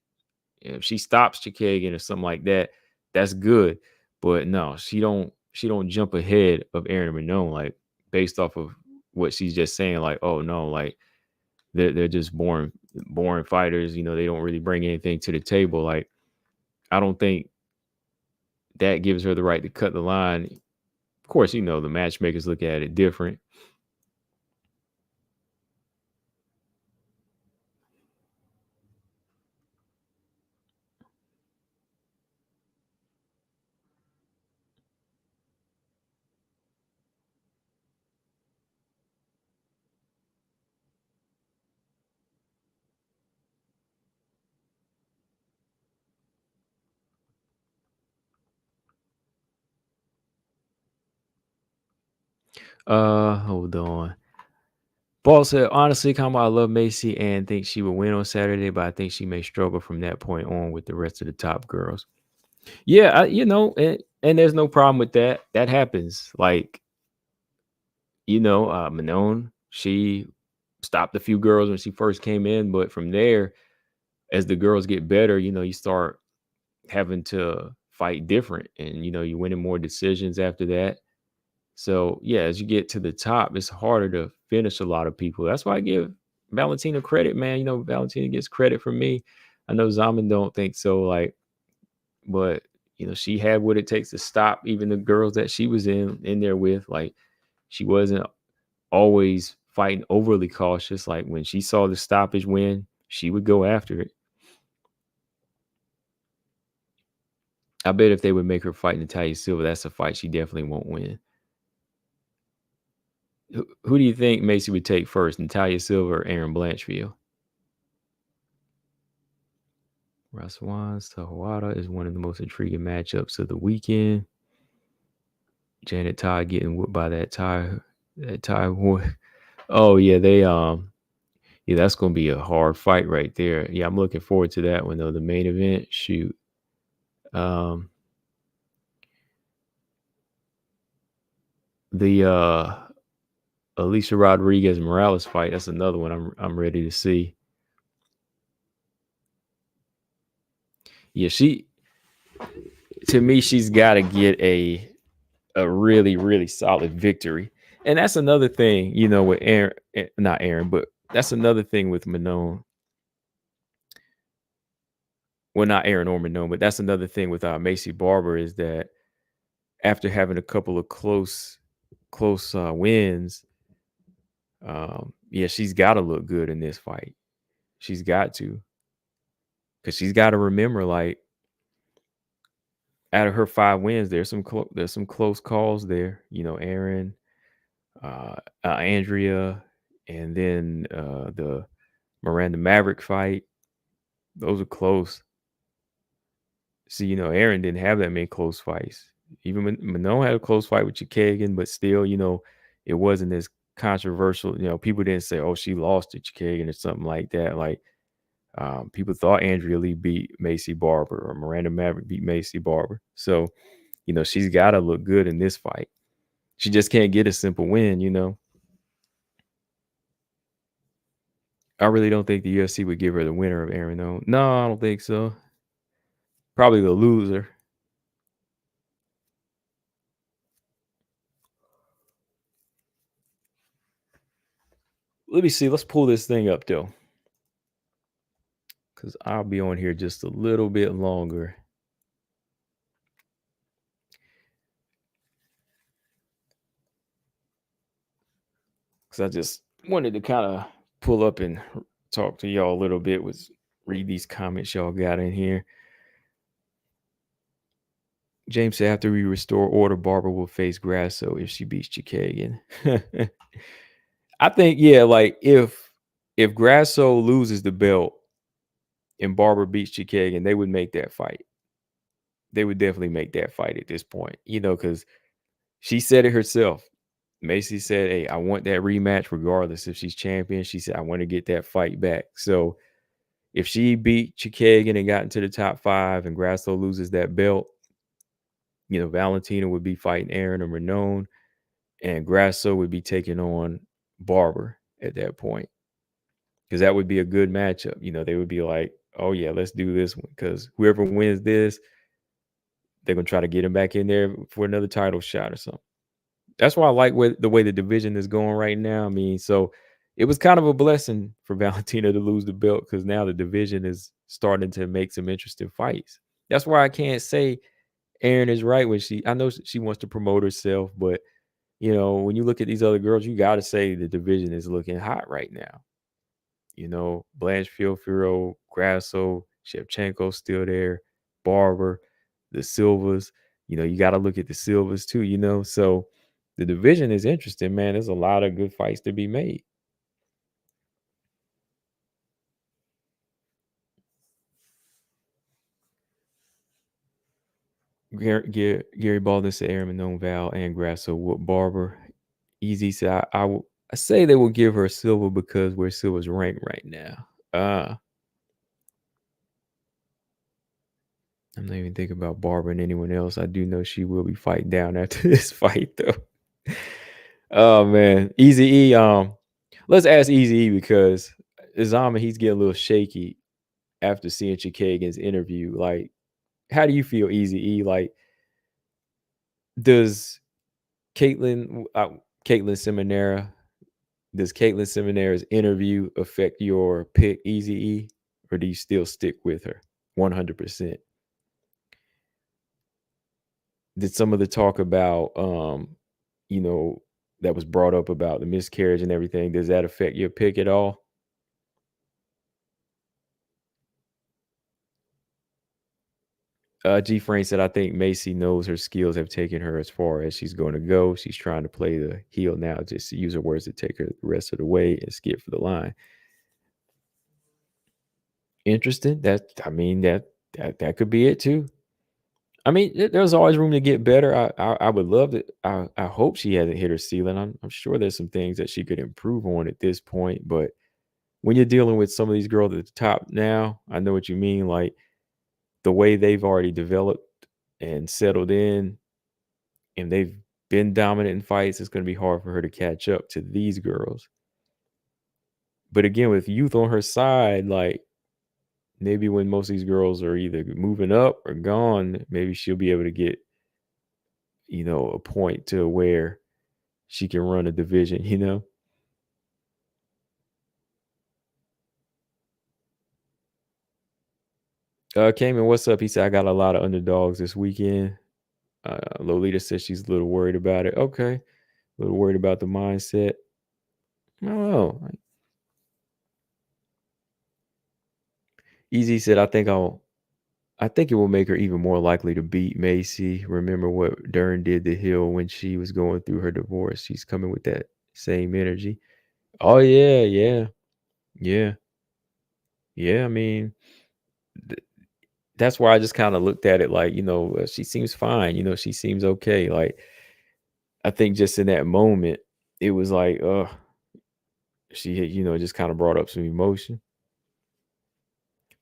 if she stops Chikagan or something like that, that's good. But no, she don't jump ahead of Aaron Manone, like based off of what she's just saying, like, oh no, like they're just boring fighters, they don't really bring anything to the table. Like, I don't think that gives her the right to cut the line. Of course, the matchmakers look at it different. Hold on. Paul said, honestly, Kama, I love Maycee and think she will win on Saturday, but I think she may struggle from that point on with the rest of the top girls. Yeah, and there's no problem with that. That happens. Like, Manon, she stopped a few girls when she first came in, but from there, as the girls get better, you start having to fight different, and you're winning more decisions after that. So yeah, as you get to the top, it's harder to finish a lot of people. That's why I give Valentina credit, man. Valentina gets credit from me. I know Zaman don't think so, like, but she had what it takes to stop even the girls that she was in there with. Like, she wasn't always fighting overly cautious. Like when she saw the stoppage win, she would go after it. I bet if they would make her fight Natalia Silva, that's a fight she definitely won't win. Who do you think Maycee would take first, Natalia Silva or Aaron Blanchfield? Raswan Sawada is one of the most intriguing matchups of the weekend. Janet Todd getting whooped by that Thai boy. Oh yeah, yeah, that's gonna be a hard fight right there. Yeah, I'm looking forward to that one though. The main event, shoot. Um the Alicia Rodriguez Morales fight. That's another one I'm ready to see. Yeah, she to me, she's got to get a really, really solid victory. And that's another thing, with Aaron, not Aaron, but that's another thing with Manon. Well, not Aaron or Manon, but that's another thing with Maycee Barber is that after having a couple of close wins, yeah, she's got to look good in this fight. She's got to, because she's got to remember, like, out of her 5 wins, there's some close calls there. Aaron, Andrea, and then the Miranda Maverick fight. Those are close. See, Aaron didn't have that many close fights. Even Manon had a close fight with Chikagan, but still, it wasn't as controversial. People didn't say, "Oh, she lost to Chikagan" or something like that. Like, people thought Andrea Lee beat Maycee Barber or Miranda Maverick beat Maycee Barber. So, she's got to look good in this fight. She just can't get a simple win. I really don't think the UFC would give her the winner of Aaron. No, I don't think so. Probably the loser. Let me see. Let's pull this thing up, though, because I'll be on here just a little bit longer. Because I just wanted to kind of pull up and talk to y'all a little bit, read these comments y'all got in here. James said, after we restore order, Barber will face Grasso if she beats Chikagan. I think, yeah, like if Grasso loses the belt and Barber beats Chikagan, they would make that fight. They would definitely make that fight at this point, because she said it herself. Maycee said, "Hey, I want that rematch regardless if she's champion." She said, "I want to get that fight back." So if she beat Chikagan and got into the top 5 and Grasso loses that belt, Valentina would be fighting Aaron or Manon, and Grasso would be taking on Barber at that point. Because that would be a good matchup. They would be like, "Oh yeah, let's do this one." Because whoever wins this, they're gonna try to get him back in there for another title shot or something. That's why I like the way the division is going right now. I mean, so it was kind of a blessing for Valentina to lose the belt because now the division is starting to make some interesting fights. That's why I can't say Erin is right when I know she wants to promote herself, but when you look at these other girls, you got to say the division is looking hot right now. Blanchfield, Fiorot, Grasso, Shevchenko still there, Barber, the Silvas. You got to look at the Silvas too. So the division is interesting, man. There's a lot of good fights to be made. Gary Baldwin said Aaron Manon, Val, and Grasso with Barber. Easy said I say they will give her Silva because where Silva's ranked right now. I'm not even thinking about Barber and anyone else. I do know she will be fighting down after this fight, though. Oh man, Easy E. Let's ask Easy E because Izama, he's getting a little shaky after seeing Chikagan's interview. Like, how do you feel, Easy E? Like, does Caitlin Seminara, does Caitlin Seminara's interview affect your pick, Easy E, or do you still stick with her 100%? Did some of the talk about that was brought up about the miscarriage and everything, does that affect your pick at all? G Frank said, I think Maycee knows her skills have taken her as far as she's going to go. She's trying to play the heel now, just to use her words, to take her the rest of the way and skip for the line. Interesting. That could be it too. I mean, there's always room to get better. I would love it. I hope she hasn't hit her ceiling. I'm sure there's some things that she could improve on at this point. But when you're dealing with some of these girls at the top now, I know what you mean. Like the way they've already developed and settled in, and they've been dominant in fights. It's going to be hard for her to catch up to these girls. But again, with youth on her side, like maybe when most of these girls are either moving up or gone, maybe she'll be able to get, a point to where she can run a division. Cayman, what's up? He said, I got a lot of underdogs this weekend. Lolita says she's a little worried about it. Okay. A little worried about the mindset. I don't know. Easy said, I think it will make her even more likely to beat Maycee. Remember what Dern did to Hill when she was going through her divorce. She's coming with that same energy. Oh yeah, yeah, yeah, yeah. I mean, th- that's why I just kind of looked at it like, she seems fine. She seems okay. Like I think just in that moment, it was like, she had, just kind of brought up some emotion.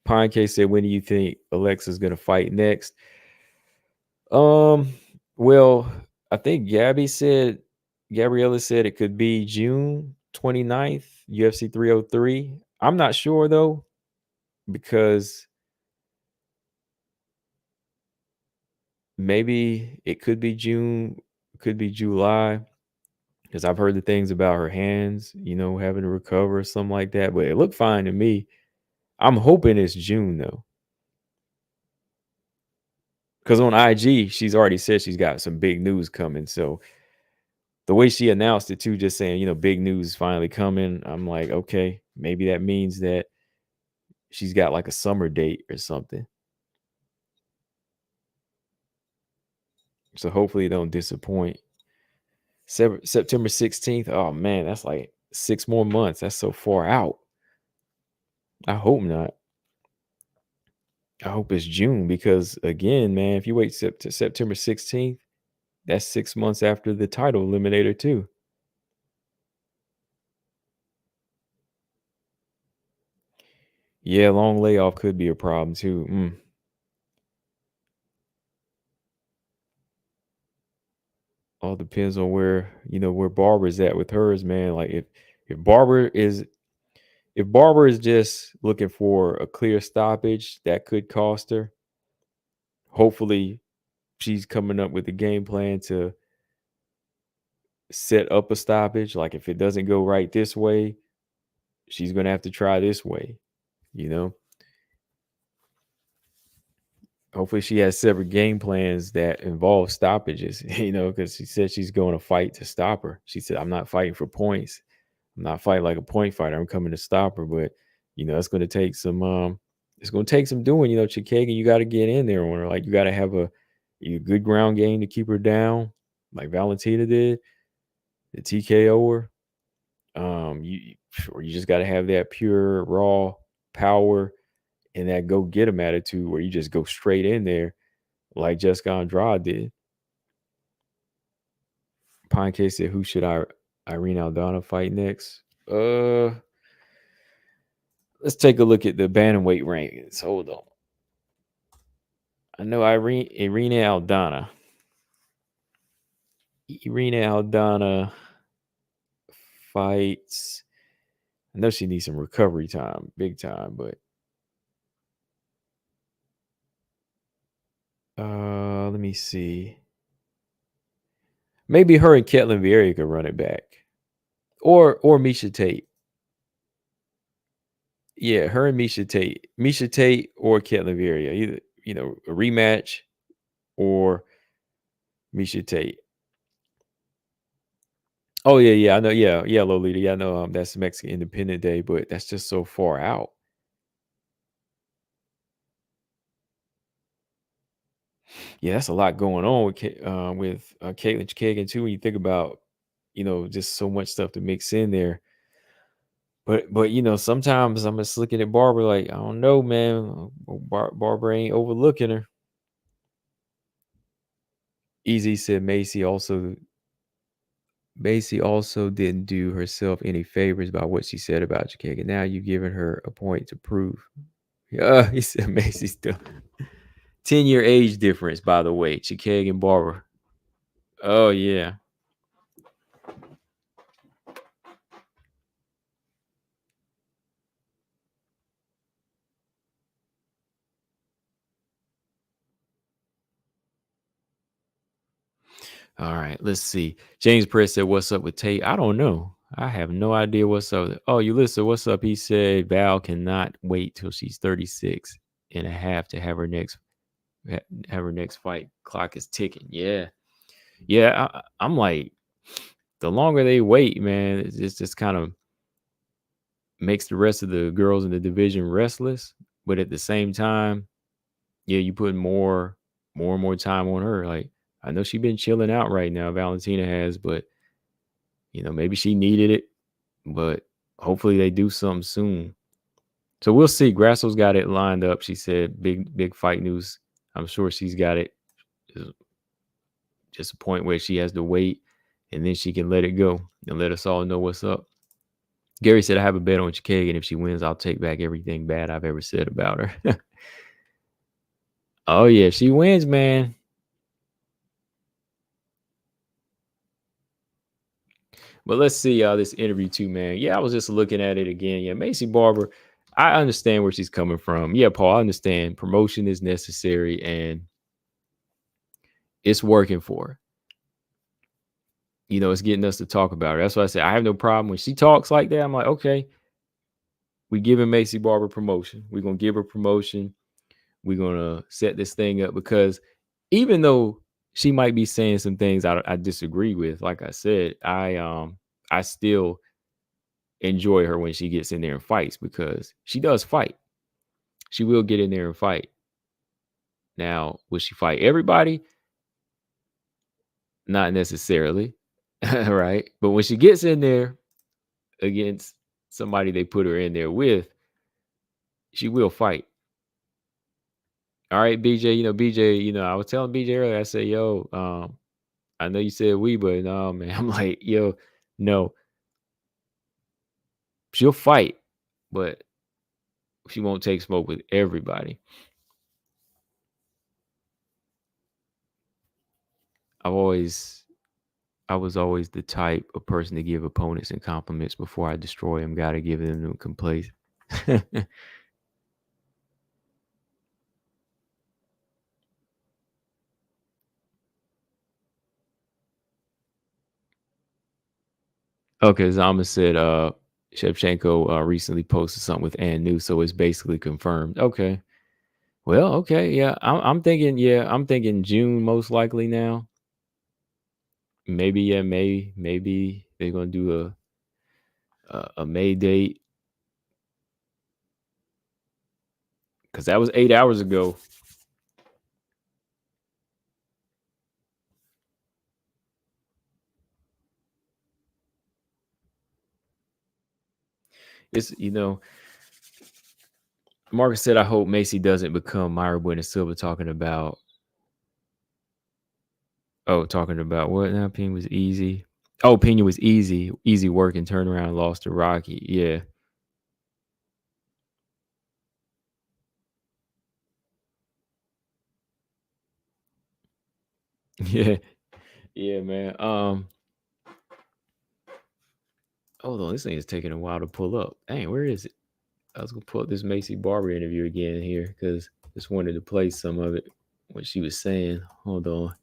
Pine Case said, when do you think Alexa's gonna fight next? Um, well, I think Gabriella said it could be June 29th, UFC 303. I'm not sure though, because maybe it could be June, could be July, because I've heard the things about her hands, having to recover or something like that. But it looked fine to me. I'm hoping it's June though. Because on IG, she's already said she's got some big news coming. So the way she announced it too, just saying, big news is finally coming. I'm like, okay, maybe that means that she's got like a summer date or something. So hopefully it don't disappoint. September 16th. Oh man, that's like 6 more months. That's so far out. I hope not. I hope it's June because again, man, if you wait to September 16th, that's 6 months after the title eliminator too. Yeah, long layoff could be a problem too. All depends on where Barber's at with hers, man. Like if Barber is if Barber is just looking for a clear stoppage, that could cost her. Hopefully, she's coming up with a game plan to set up a stoppage. Like if it doesn't go right this way, she's gonna have to try this way, you know. Hopefully she has separate game plans that involve stoppages, because she said she's going to fight to stop her. She said, I'm not fighting for points. I'm not fighting like a point fighter. I'm coming to stop her. But, it's gonna take some doing. Chikagan, you gotta get in there on her. Like you gotta have a good ground game to keep her down, like Valentina did, the TKO her. Or you just gotta have that pure raw power and that go get 'em attitude where you just go straight in there like Jessica Andrade did. Pine Case said, "Who should Irene Aldana fight next?" Let's take a look at the bantamweight rankings. Hold on. I know Irene Aldana. Irene Aldana fights. I know she needs some recovery time, big time, but let me see. Maybe her and Ketlin Vieira could run it back. Or Misha Tate. Yeah, her and Misha Tate. Misha Tate or Ketlin Vieira. Either, a rematch or Misha Tate. Oh yeah, yeah, I know. Yeah, yeah, Lolita. Yeah, I know. That's Mexican Independent Day, but that's just so far out. Yeah, that's a lot going on with Caitlin Kagan too. When you think about, just so much stuff to mix in there. But sometimes I'm just looking at Barber like I don't know, man. Barber ain't overlooking her. Easy said Macy also didn't do herself any favors by what she said about Kagan. Now you've given her a point to prove. Yeah, he said Macy still 10-year age difference, by the way. Chicag and Barber. Oh yeah. All right, let's see. James Press said, "What's up with Tate?" I don't know. I have no idea what's up. Oh, Ulissa, what's up? He said Val cannot wait till she's 36 and a half to have her ha- have her next fight. Clock is ticking. Yeah. Yeah. I'm like, the longer they wait, man, it's just kind of makes the rest of the girls in the division restless. But at the same time, yeah, you put more and more time on her. Like, I know she's been chilling out right now, Valentina has, but maybe she needed it. But hopefully they do something soon. So we'll see. Grasso's got it lined up. She said big fight news. I'm sure she's got it. It's just a point where she has to wait and then she can let it go and let us all know what's up. Gary said, I have a bet on Chikage, and if she wins, I'll take back everything bad I've ever said about her. Oh, yeah. If she wins, man. But let's see this interview too, man. Yeah, I was just looking at it again. Yeah, Maycee Barber, I understand where she's coming from. Yeah, Paul, I understand promotion is necessary and it's working for her. It's getting us to talk about her. That's why I say I have no problem when she talks like that. I'm like, okay, we giving Maycee Barber promotion. We're gonna give her promotion. We're gonna set this thing up because even though she might be saying some things I disagree with, like I said, I still enjoy her when she gets in there and fights because she does fight. She will get in there and fight. Now, will she fight everybody? Not necessarily, right? But when she gets in there against somebody they put her in there with, she will fight. All right, BJ. BJ. I was telling BJ earlier. I said, "Yo, I know you said we, but no, man." I'm like, "Yo, no, she'll fight, but she won't take smoke with everybody." I've always I was always the type of person to give opponents and compliments before I destroy them. Got to give them complaints. Okay, Zama said Shevchenko recently posted something with Ann New, so it's basically confirmed. Okay. Well, okay, yeah. I'm thinking June most likely now. Maybe, yeah, maybe they're gonna do a May date because that was 8 hours ago. It's Marcus said, I hope Macy doesn't become Myra Buena Silva talking about what now? Pena was easy. Oh, Pena was easy work and turnaround, lost to Rocky. Yeah. Yeah. Yeah, man. Hold on, this thing is taking a while to pull up. Dang, where is it? I was gonna pull up this Maycee Barber interview again here because just wanted to play some of it. What she was saying. Hold on.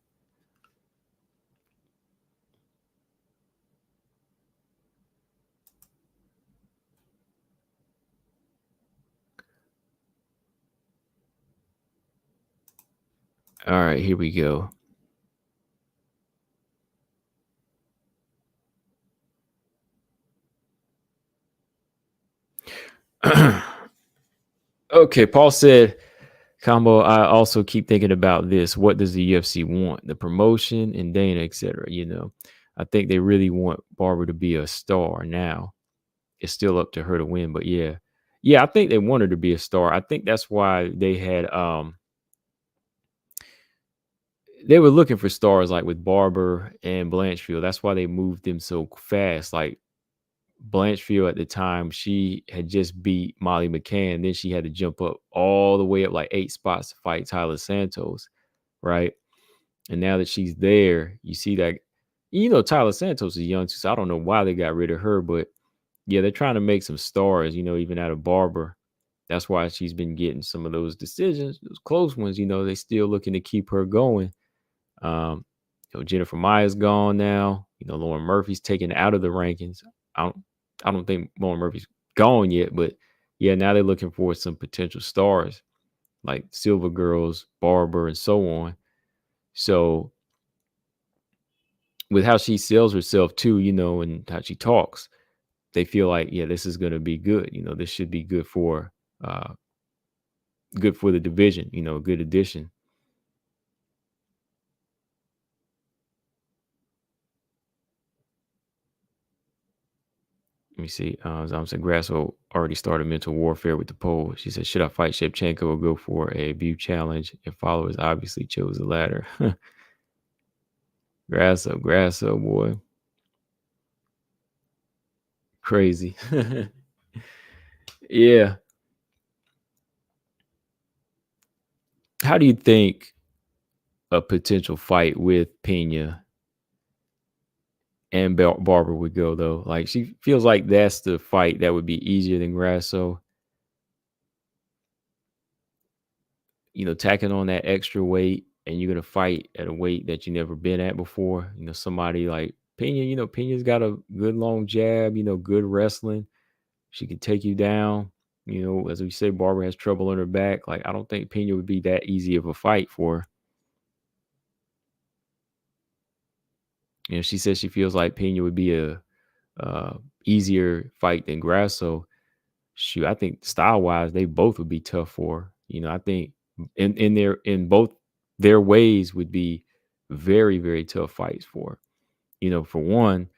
All right, here we go. Okay, Paul said, Combo, I also keep thinking about this. What does the UFC want? The promotion and Dana, etc. I think they really want Barber to be a star now. It's still up to her to win, but yeah. Yeah, I think they want her to be a star. I think that's why they were looking for stars like with Barber and Blanchfield. That's why they moved them so fast. Like Blanchfield at the time, she had just beat Molly McCann. Then she had to jump up all the way up like 8 spots to fight Tyler Santos, right? And now that she's there, you see that, Tyler Santos is young too, so I don't know why they got rid of her, but yeah, they're trying to make some stars, even out of Barber. That's why she's been getting some of those decisions, those close ones. They still looking to keep her going. Um, Jennifer Maya's gone now. Lauren Murphy's taken out of the rankings. I don't, I don't think Lauren Murphy's gone yet, but yeah, now they're looking for some potential stars like Silver Girls, Barber, and so on. So with how she sells herself too, and how she talks, they feel like, yeah, this is going to be good. This should be uh, good for the division. A good addition. Let me see. I'm saying Grasso already started mental warfare with the poll. She said, should I fight Shevchenko or go for a view challenge? And followers obviously chose the latter. Grasso, boy. Crazy. Yeah. How do you think a potential fight with Pena and Barber would go, though? Like, she feels like that's the fight that would be easier than Grasso. Tacking on that extra weight, and you're gonna fight at a weight that you never been at before. Somebody like Pena. Pena's got a good long jab. Good wrestling. She can take you down. As we say, Barber has trouble on her back. Like, I don't think Pena would be that easy of a fight for her. She says she feels like Pena would be a easier fight than Grasso. Shoot, I think style wise, they both would be tough for her. I think in both their ways would be very, very tough fights for her. For one,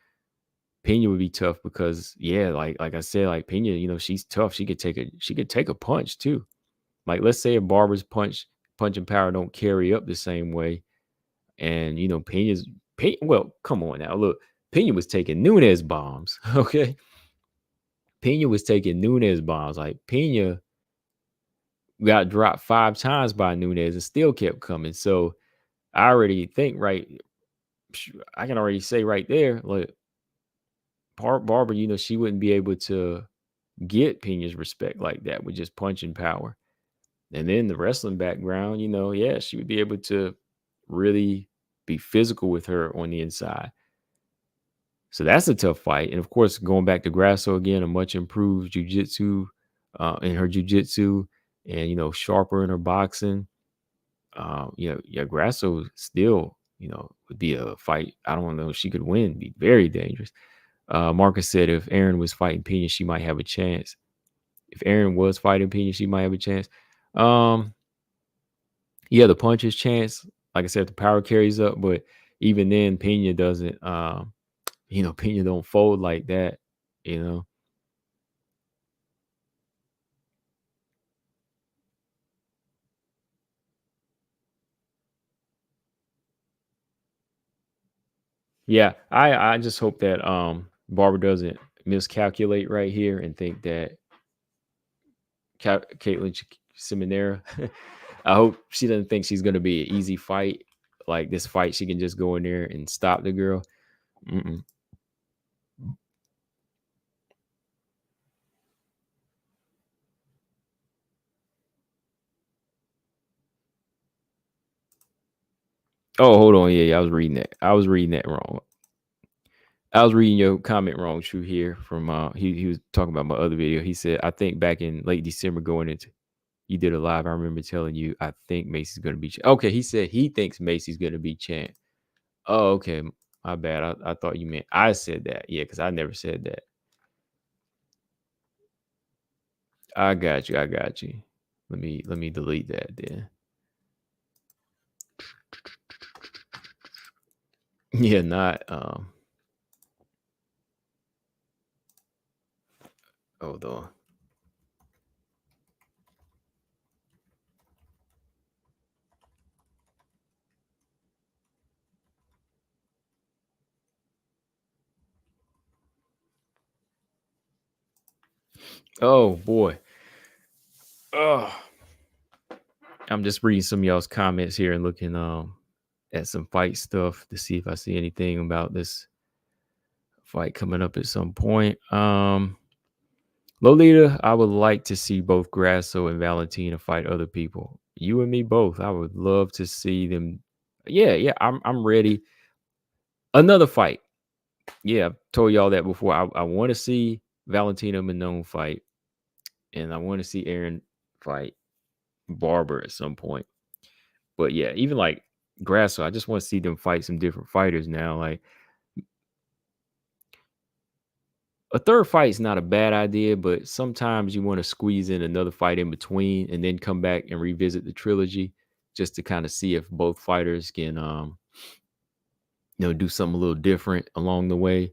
Pena would be tough because, yeah, like I said, like Pena, she's tough. She could take a punch too. Like, let's say if Barber's punching power don't carry up the same way, and Pena. Well, come on now, look, Pena was taking Nunes bombs. Okay, Pena was taking Nunes bombs. Like, Pena got dropped 5 times by Nunes and still kept coming. So I already think, right, I can already say right there, like, Barber, she wouldn't be able to get Pena's respect like that with just punching power. And then the wrestling background, yeah, she would be able to really be physical with her on the inside. So that's a tough fight. And of course, going back to Grasso again, a much improved jujitsu in her jujitsu, and sharper in her boxing. Yeah, Grasso still, would be a fight. I don't know if she could win, be very dangerous. Marcus said if Aaron was fighting Pena, she might have a chance. If Aaron was fighting Pena, she might have a chance. Um, yeah, the puncher's chance. Like I said, the power carries up, but even then, Pena doesn't. Pena don't fold like that. You know. Yeah, I just hope that Barber doesn't miscalculate right here and think that Caitlin Seminara. I hope she doesn't think she's gonna be an easy fight. Like, this fight, she can just go in there and stop the girl. Mm-mm. Oh, hold on. Yeah, I was reading that. I was reading that wrong. I was reading your comment wrong, True, here from he was talking about my other video. He said, I think back in late December going into you did a live. I remember telling you I think Macy's gonna be okay. He said he thinks Macy's gonna be champ. Oh, okay. My bad. I thought you meant I said that. Yeah, because I never said that. I got you. I got you. Let me delete that then. Yeah, not hold on. Oh boy. Oh, I'm just reading some of y'all's comments here and looking at some fight stuff to see if I see anything about this fight coming up at some point. Lolita, I would like to see both Grasso and Valentina fight other people. You and me both. I would love to see them. Yeah, yeah, I'm ready. Another fight. Yeah, I've told y'all that before. I want to see Valentina Manon fight, and I want to see Aaron fight Barber at some point. But yeah, even like Grasso, I just want to see them fight some different fighters now. Like a third fight is not a bad idea, but sometimes you want to squeeze in another fight in between and then come back and revisit the trilogy just to kind of see if both fighters can do something a little different along the way.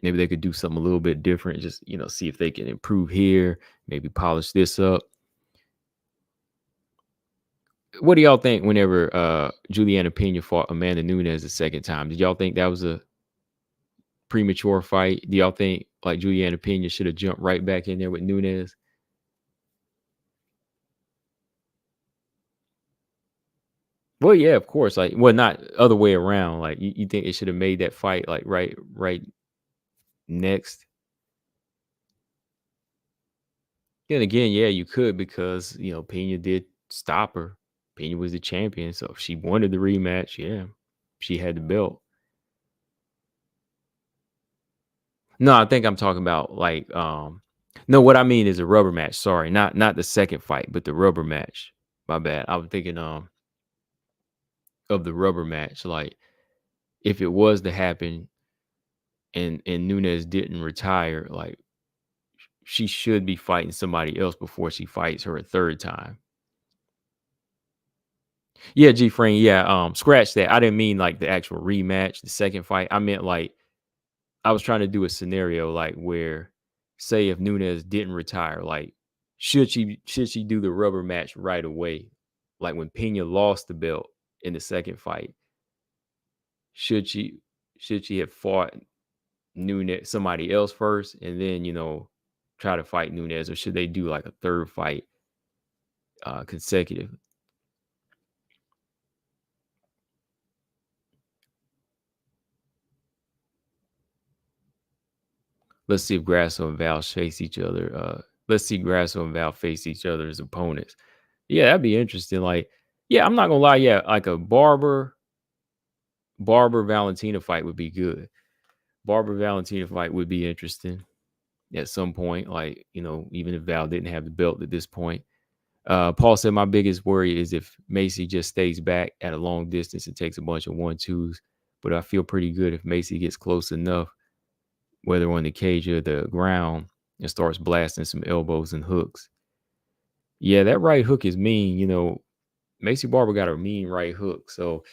Maybe they could do something a little bit different, just see if they can improve here, maybe polish this up. What do y'all think whenever Juliana Pena fought Amanda Nunes the second time? Did y'all think that was a premature fight? Do y'all think like Juliana Pena should have jumped right back in there with Nunes? Well, yeah, of course. Like, well, not other way around. Like, you think it should have made that fight like right next? Then again, yeah, you could because Pena did stop her. Pena was the champion, so if she wanted the rematch, yeah, she had the belt. No, I think I'm talking about like no, what I mean is a rubber match. Sorry, not the second fight, but the rubber match. My bad. I was thinking of the rubber match. Like if it was to happen and Nunes didn't retire, like she should be fighting somebody else before she fights her a third time. Yeah, G Frame, yeah, scratch that. I didn't mean like the actual rematch, the second fight. I meant like I was trying to do a scenario like where say if Nunes didn't retire, like should she do the rubber match right away? Like when Pena lost the belt in the second fight, should she have fought Nunes somebody else first and then, try to fight Nunes, or should they do like a third fight consecutive? Let's see if Grasso and Val face each other. Let's see Grasso and Val face each other as opponents. Yeah, that'd be interesting. Like, yeah, I'm not gonna lie. Yeah, like a Barber Valentina fight would be good. Barber Valentina fight would be interesting at some point. Like, even if Val didn't have the belt at this point. Paul said my biggest worry is if Maycee just stays back at a long distance and takes a bunch of 1-2s. But I feel pretty good if Maycee gets close enough, whether on the cage or the ground, and starts blasting some elbows and hooks. Yeah, that right hook is mean. Maycee Barber got a mean right hook. So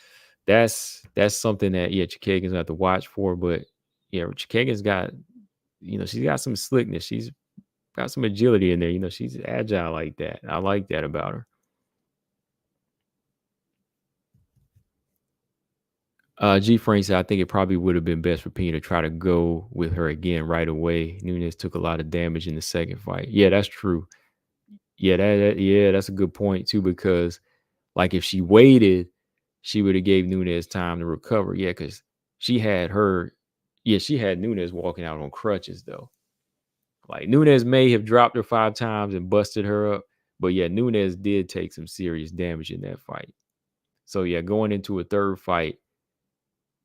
that's something that Chikagan's gonna have to watch for. But yeah, Chikagan's got, she's got some slickness. She's got some agility in there. She's agile like that. I like that about her. G Frank said, I think it probably would have been best for Pena to try to go with her again right away. Nunes took a lot of damage in the second fight. Yeah, that's true. Yeah, yeah, that's a good point too, because like if she waited, she would have gave Nunes time to recover. Yeah, because she had Nunes walking out on crutches though. Like Nunes may have dropped her 5 times and busted her up, but yeah, Nunes did take some serious damage in that fight. So yeah, going into a third fight,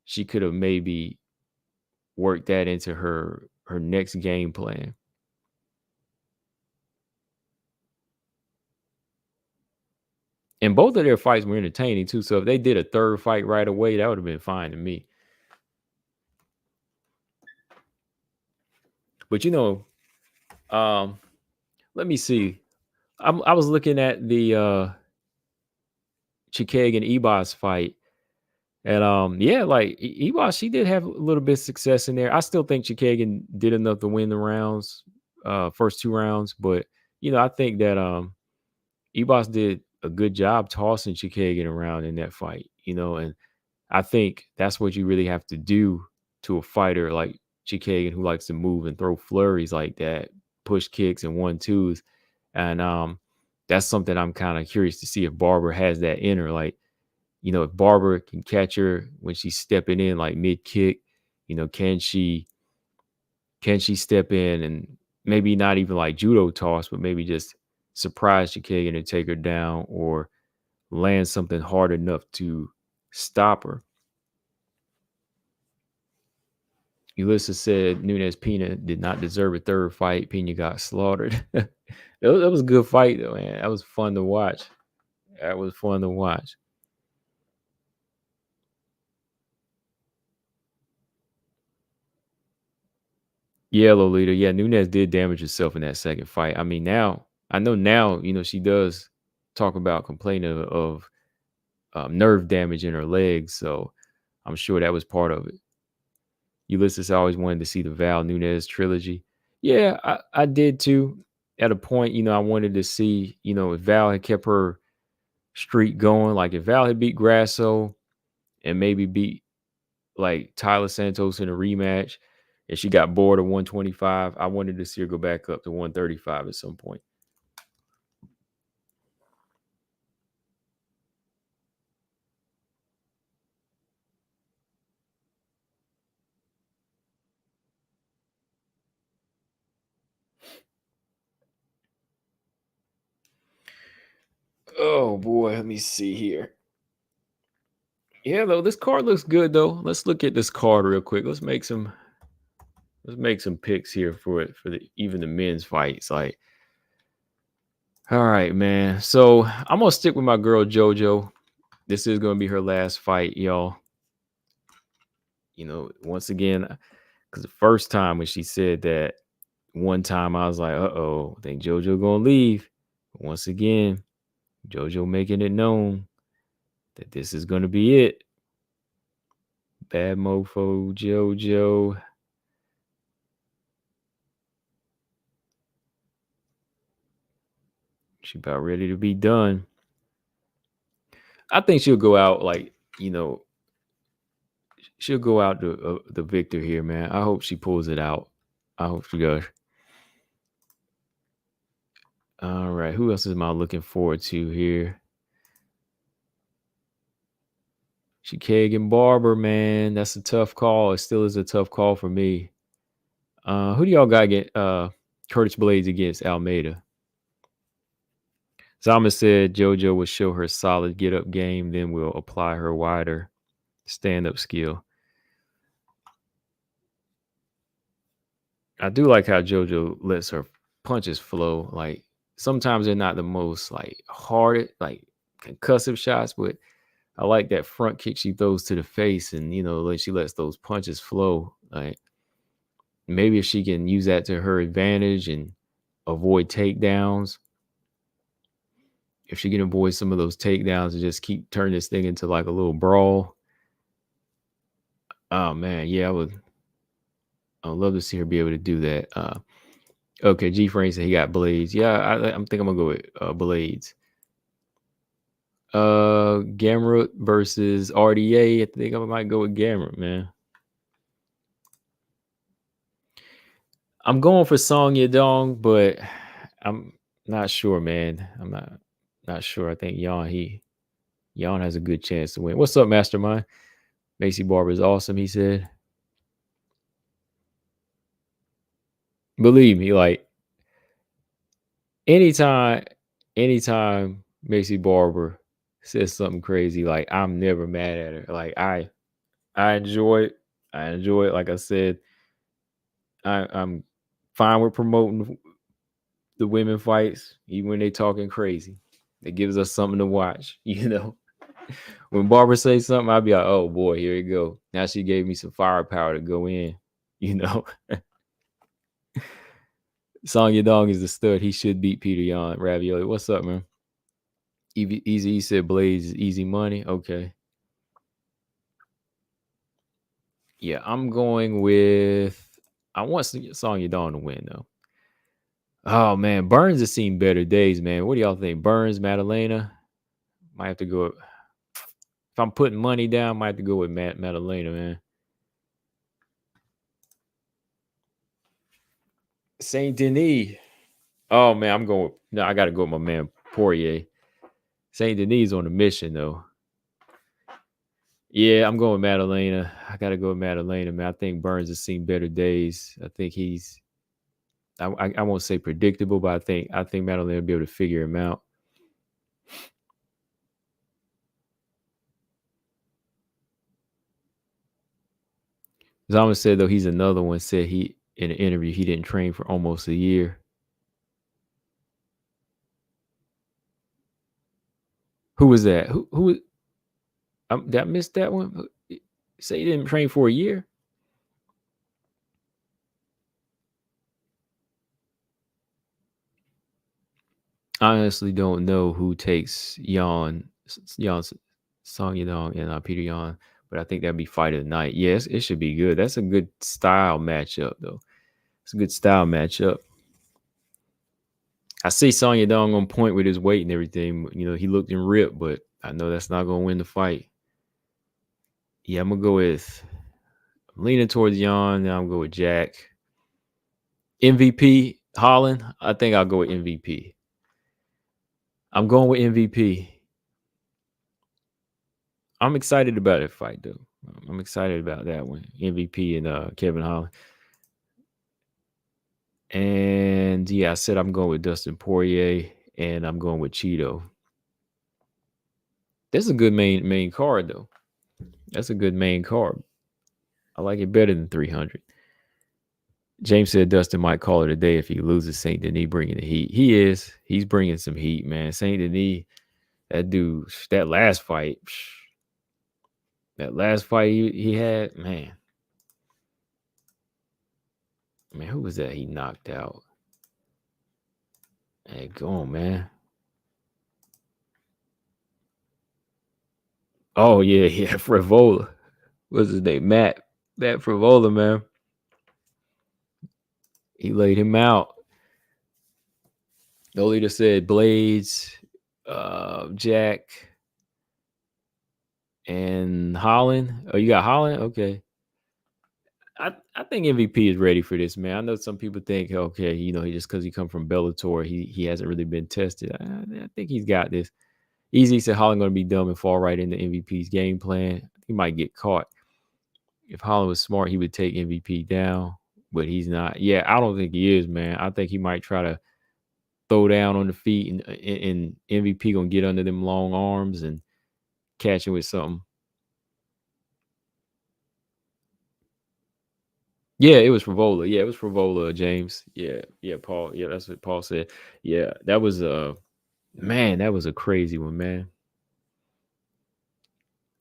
she could have maybe worked that into her next game plan. And both of their fights were entertaining too. So if they did a third fight right away, that would have been fine to me. But let me see. I was looking at the Chikeg and Ebos fight. And yeah, like Ebos, she did have a little bit of success in there. I still think Chikagan did enough to win the rounds, first 2 rounds. But I think that Ebos did a good job tossing Chikagan around in that fight, and I think that's what you really have to do to a fighter like Chikagan who likes to move and throw flurries like that, push kicks and 1-2s. And that's something I'm kind of curious to see if Barber has that in her. Like, if Barber can catch her when she's stepping in like mid kick, can she step in and maybe not even like judo toss, but maybe just surprise Chikagan and take her down, or land something hard enough to stop her. Ulysses said Nunes Pena did not deserve a third fight. Pena got slaughtered. That was a good fight though, man. That was fun to watch. That was fun to watch. Yeah, Lolita. Yeah, Nunes did damage herself in that second fight. I mean, I know now, she does talk about complaining of nerve damage in her legs. So I'm sure that was part of it. Ulysses always wanted to see the Val Nunes trilogy. Yeah, I did too. At a point, I wanted to see, if Val had kept her streak going, like if Val had beat Grasso and maybe beat like Tyler Santos in a rematch, and she got bored of 125, I wanted to see her go back up to 135 at some point. Oh boy, let me see here. Yeah, though this card looks good though. Let's look at this card real quick. Let's make some picks here for it for even the men's fights. Like, all right, man. So I'm gonna stick with my girl JoJo. This is gonna be her last fight, y'all. Once again, because the first time when she said that, one time I was like, I think JoJo gonna leave. Once again, JoJo making it known that this is gonna be it. Bad mofo JoJo. She about ready to be done. I think she'll go out like, she'll go out the victor here, man. I hope she pulls it out. I hope she does. All right, who else am I looking forward to here? Chikagan Barber, man. That's a tough call. It still is a tough call for me. Who do y'all got get Curtis Blades against Almeida? Zama said JoJo will show her solid get up game, then will apply her wider stand up skill. I do like how JoJo lets her punches flow. Like sometimes they're not the most like hard, like concussive shots, but I like that front kick she throws to the face, and like she lets those punches flow. Like maybe if she can use that to her advantage and avoid takedowns, if she can avoid some of those takedowns and just keep turning this thing into like a little brawl. Oh man, yeah, I'd love to see her be able to do that. Okay, G Frame said he got Blades. Yeah, I'm think I'm gonna go with Blades. Gamrot versus RDA. I think I might go with Gamrot, man. I'm going for Song Yadong, but I'm not sure, man. I'm not sure. I think Yan has a good chance to win. What's up, Mastermind? Maycee Barber is awesome, he said. Believe me, like anytime Maycee Barber says something crazy, like I'm never mad at her. Like I enjoy it. I enjoy it. Like I said, I'm fine with promoting the women fights, even when they talking crazy. It gives us something to watch, When Barbara says something, I'll be like, oh boy, here we go. Now she gave me some firepower to go in, Song Yadong is the stud. He should beat Peter Yan. Ravioli. What's up, man? Easy said Blaze is easy money. Okay. Yeah, I'm going with. I want Song Yadong to win though. Oh man, Burns has seen better days, man. What do y'all think? Burns, Madalena? Might have to go. If I'm putting money down, I might have to go with Madalena, man. Saint Denis. Oh man, I'm going. No, I got to go with my man Poirier. Saint Denis on a mission though. Yeah, I'm going with Madalena. I gotta go with Madalena, man. I think Burns has seen better days. I think he's I won't say predictable, but I think Madalena will be able to figure him out. Zama said though he's another one said he in an interview he didn't train for almost a year. Who was that? Who did I miss that one? Say he didn't train for a year? I honestly don't know who takes Yan Song Yadong and Peter Yan, but I think that'd be fight of the night. Yes, it should be good. That's a good style matchup though. It's a good style matchup. I see Song Yadong on point with his weight and everything. You know, he looked in rip, but I know that's not gonna win the fight. Yeah, I'm gonna go with I'm leaning towards Yan, now I'm gonna go with Jack. MVP Holland. I think I'll go with MVP. I'm going with MVP. I'm excited about that fight, though. I'm excited about that one. MVP and Kevin Holland. And yeah, I said I'm going with Dustin Poirier, and I'm going with Cheeto. That's a good main card, though. That's a good main card. I like it better than 300. James said Dustin might call it a day if he loses Saint Denis bringing the heat. He is. He's bringing some heat, man. Saint Denis, that dude, that last fight he had, man, who was that he knocked out? Hey, go on, man. Oh yeah, yeah, Frivola. What's his name? Matt Frivola, man. He laid him out. The leader said Blades, Jack, and Holland. Oh, you got Holland? Okay. I think MVP is ready for this, man. I know some people think, okay, he just because he come from Bellator, he hasn't really been tested. I think he's got this. Easy said Holland going to be dumb and fall right into MVP's game plan. He might get caught. If Holland was smart, he would take MVP down, but he's not. Yeah, I don't think he is, man. I think he might try to throw down on the feet, and MVP gonna get under them long arms and catch him with something. Yeah, it was Frivola. Yeah, it was Frivola, James. Yeah, Paul. Yeah, that's what Paul said. Yeah, that was man, that was a crazy one, man.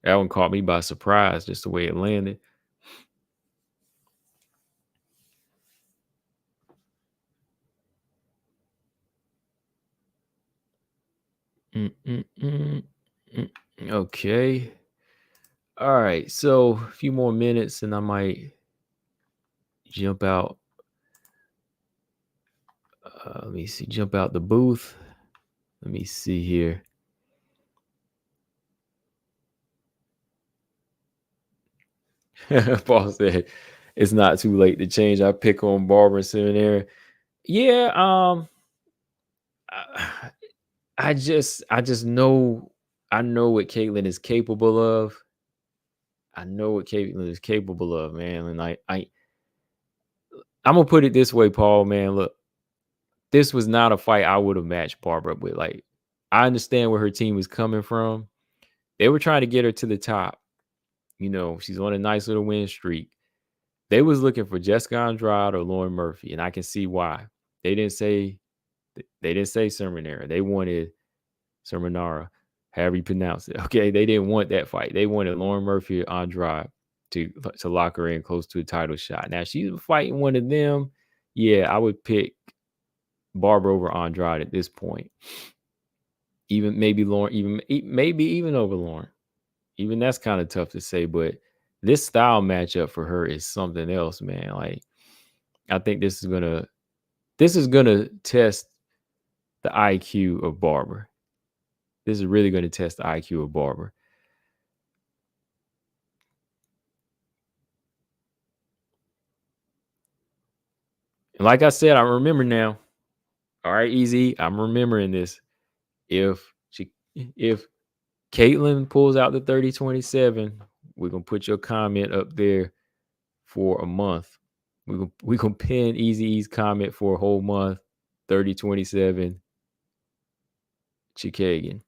That one caught me by surprise, just the way it landed. Mm, mm, mm, mm. Okay. All right. So a few more minutes, and I might jump out. Let me see. Jump out the booth. Let me see here. Paul said it's not too late to change. I pick on Barber and Seminary. Yeah, I, I just know I know what Caitlin is capable of. I know what Caitlin is capable of, man. And I'm gonna put it this way, Paul, man. Look, this was not a fight I would have matched Barbara with. Like, I understand where her team was coming from. They were trying to get her to the top. She's on a nice little win streak. They was looking for Jessica Andrade or Lauren Murphy, and I can see why. They didn't say Sermonera. They wanted Sermonara, however you pronounce it. Okay, they didn't want that fight. They wanted Lauren Murphy or Andrade to lock her in close to a title shot. Now she's fighting one of them. Yeah, I would pick Barber over Andrade at this point. Even maybe Lauren, maybe even over Lauren. Even that's kind of tough to say, but this style matchup for her is something else, man. Like, I think this is gonna test the IQ of Barber. This is really gonna test the IQ of Barber. And like I said, I remember now. All right, Easy. I'm remembering this. If Caitlin pulls out the 30-27, We're gonna put your comment up there for a month. We gonna pin Easy E's comment for a whole month. 3027 Chikagan.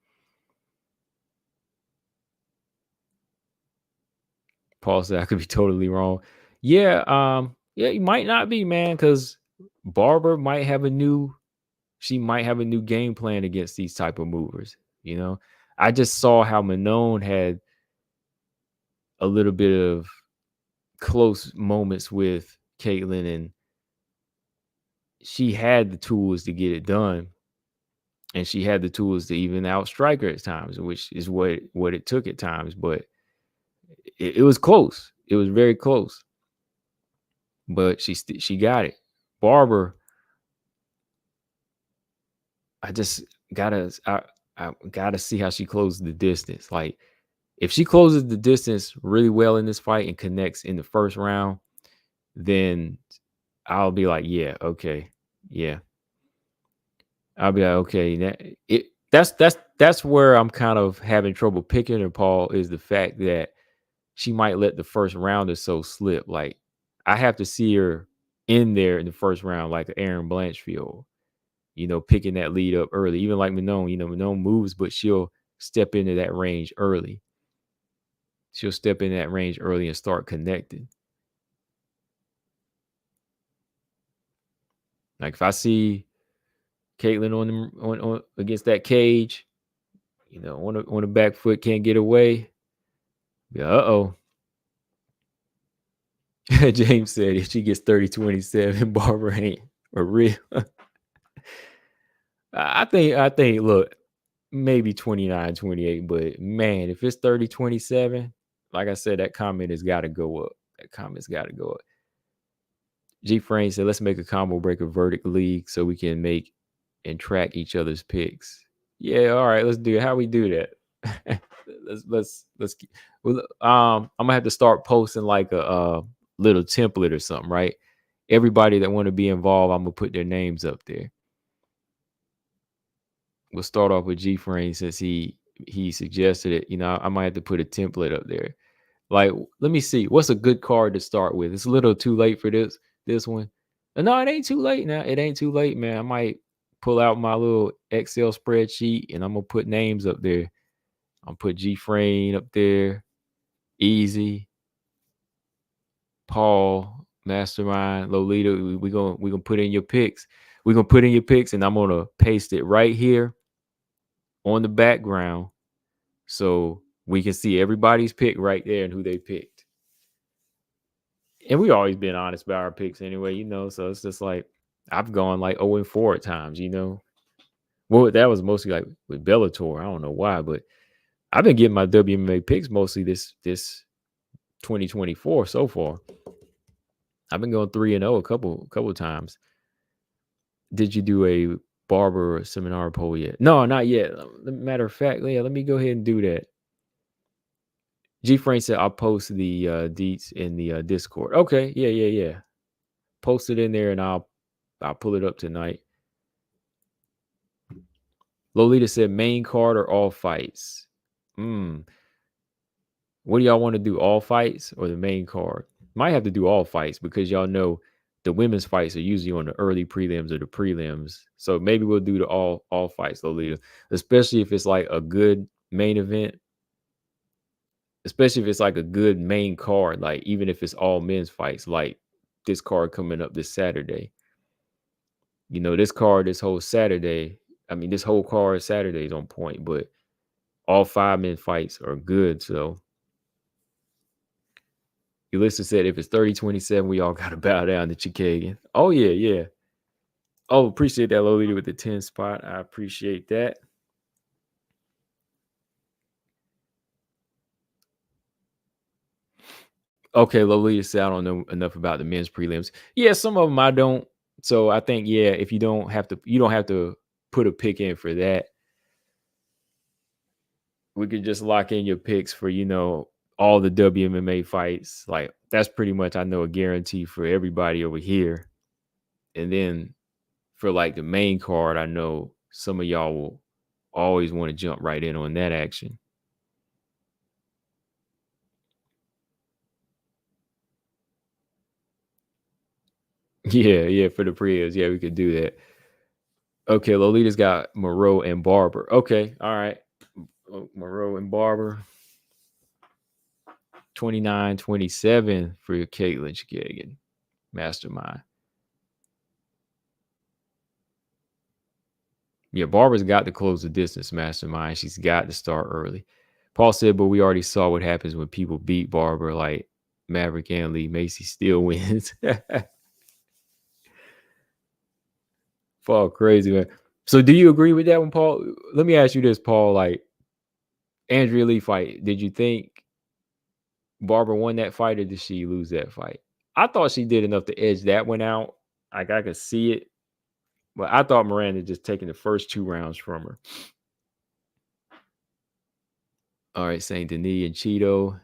Paul said I could be totally wrong. Yeah, you might not be, man, because Barber might have a new game plan against these type of movers. You know, I just saw how Manon had a little bit of close moments with Caitlin, and she had the tools to get it done, and she had the tools to even outstrike her at times, which is what it took at times. But it was close. It was very close. But she got it. Barber, I just I gotta see how she closes the distance. Like, if she closes the distance really well in this fight and connects in the first round, then I'll be like, yeah, okay, yeah. I'll be like, okay, that's where I'm kind of having trouble picking her, Paul, is the fact that she might let the first round or so slip. Like, I have to see her in there in the first round, like Aaron Blanchfield, picking that lead up early. Even like Manon, Manon moves, but she'll step into that range early. She'll step in that range early and start connecting. Like, if I see Caitlin on against that cage, on the back foot, can't get away. Yeah, uh-oh. James said if she gets 30-27, Barber ain't a real. I think, look, maybe 29-28, but man, if it's 30-27, like I said, that comment has got to go up. That comment's got to go up. G Frame said, let's make a combo breaker verdict league so we can make and track each other's picks. Yeah, all right, let's do it. How we do that? let's well, I'm gonna have to start posting like a little template or something, right? Everybody that want to be involved, I'm gonna put their names up there. We'll start off with G Frame since he suggested it. I might have to put a template up there. Like, let me see, what's a good card to start with? It's a little too late for this one. No, it ain't too late now. It ain't too late, man. I might pull out my little Excel spreadsheet and I'm gonna put names up there. I'm put G Frame up there, Easy, Paul, Mastermind, Lolita. We gonna put in your picks. We're gonna put in your picks, and I'm gonna paste it right here on the background so we can see everybody's pick right there and who they picked. And we always been honest about our picks anyway, so it's just like I've gone like 0-4 at times, Well, that was mostly like with Bellator. I don't know why, but I've been getting my WMMA picks mostly this 2024 so far. I've been going 3-0 a couple times. Did you do a Barber seminar poll yet? No, not yet. Matter of fact, yeah, let me go ahead and do that. G Frame said I'll post the deets in the Discord. Okay, yeah. Post it in there and I'll pull it up tonight. Lolita said main card or all fights. What do y'all want to do? All fights or the main card? Might have to do all fights because y'all know the women's fights are usually on the early prelims or the prelims. So maybe we'll do the all fights, Lolita, especially if it's like a good main event. Especially if it's like a good main card, like even if it's all men's fights, like this card coming up this Saturday. This card, this whole Saturday, this whole card Saturday is on point, but all 5 men fights are good. So Ulysses said if it's 30-27, we all got to bow down to Chikagan. Oh, yeah. Oh, appreciate that, Lolita, with the 10 spot. I appreciate that. Okay, Lolita said I don't know enough about the men's prelims. Yeah, some of them I don't. So I think, yeah, if you don't have to put a pick in for that. We could just lock in your picks for, all the WMMA fights. Like, that's pretty much, I know, a guarantee for everybody over here. And then for like the main card, I know some of y'all will always want to jump right in on that action. Yeah, for the prelims. Yeah, we could do that. Okay, Lolita's got Moreau and Barber. Okay, all right. Moreau and Barber. 29-27 for Caitlin Chikagan. Mastermind. Yeah, Barber's got to close the distance, mastermind. She's got to start early. Paul said, but we already saw what happens when people beat Barber, like Maverick and Lee. Maycee still wins. Paul, crazy, man. So do you agree with that one, Paul? Let me ask you this, Paul. Like, Andrea Lee fight, did you think Barber won that fight or did she lose that fight? I thought she did enough to edge that one out. Like, I could see it. But I thought Miranda just taking the first 2 rounds from her. All right, Saint Denis and Cheeto.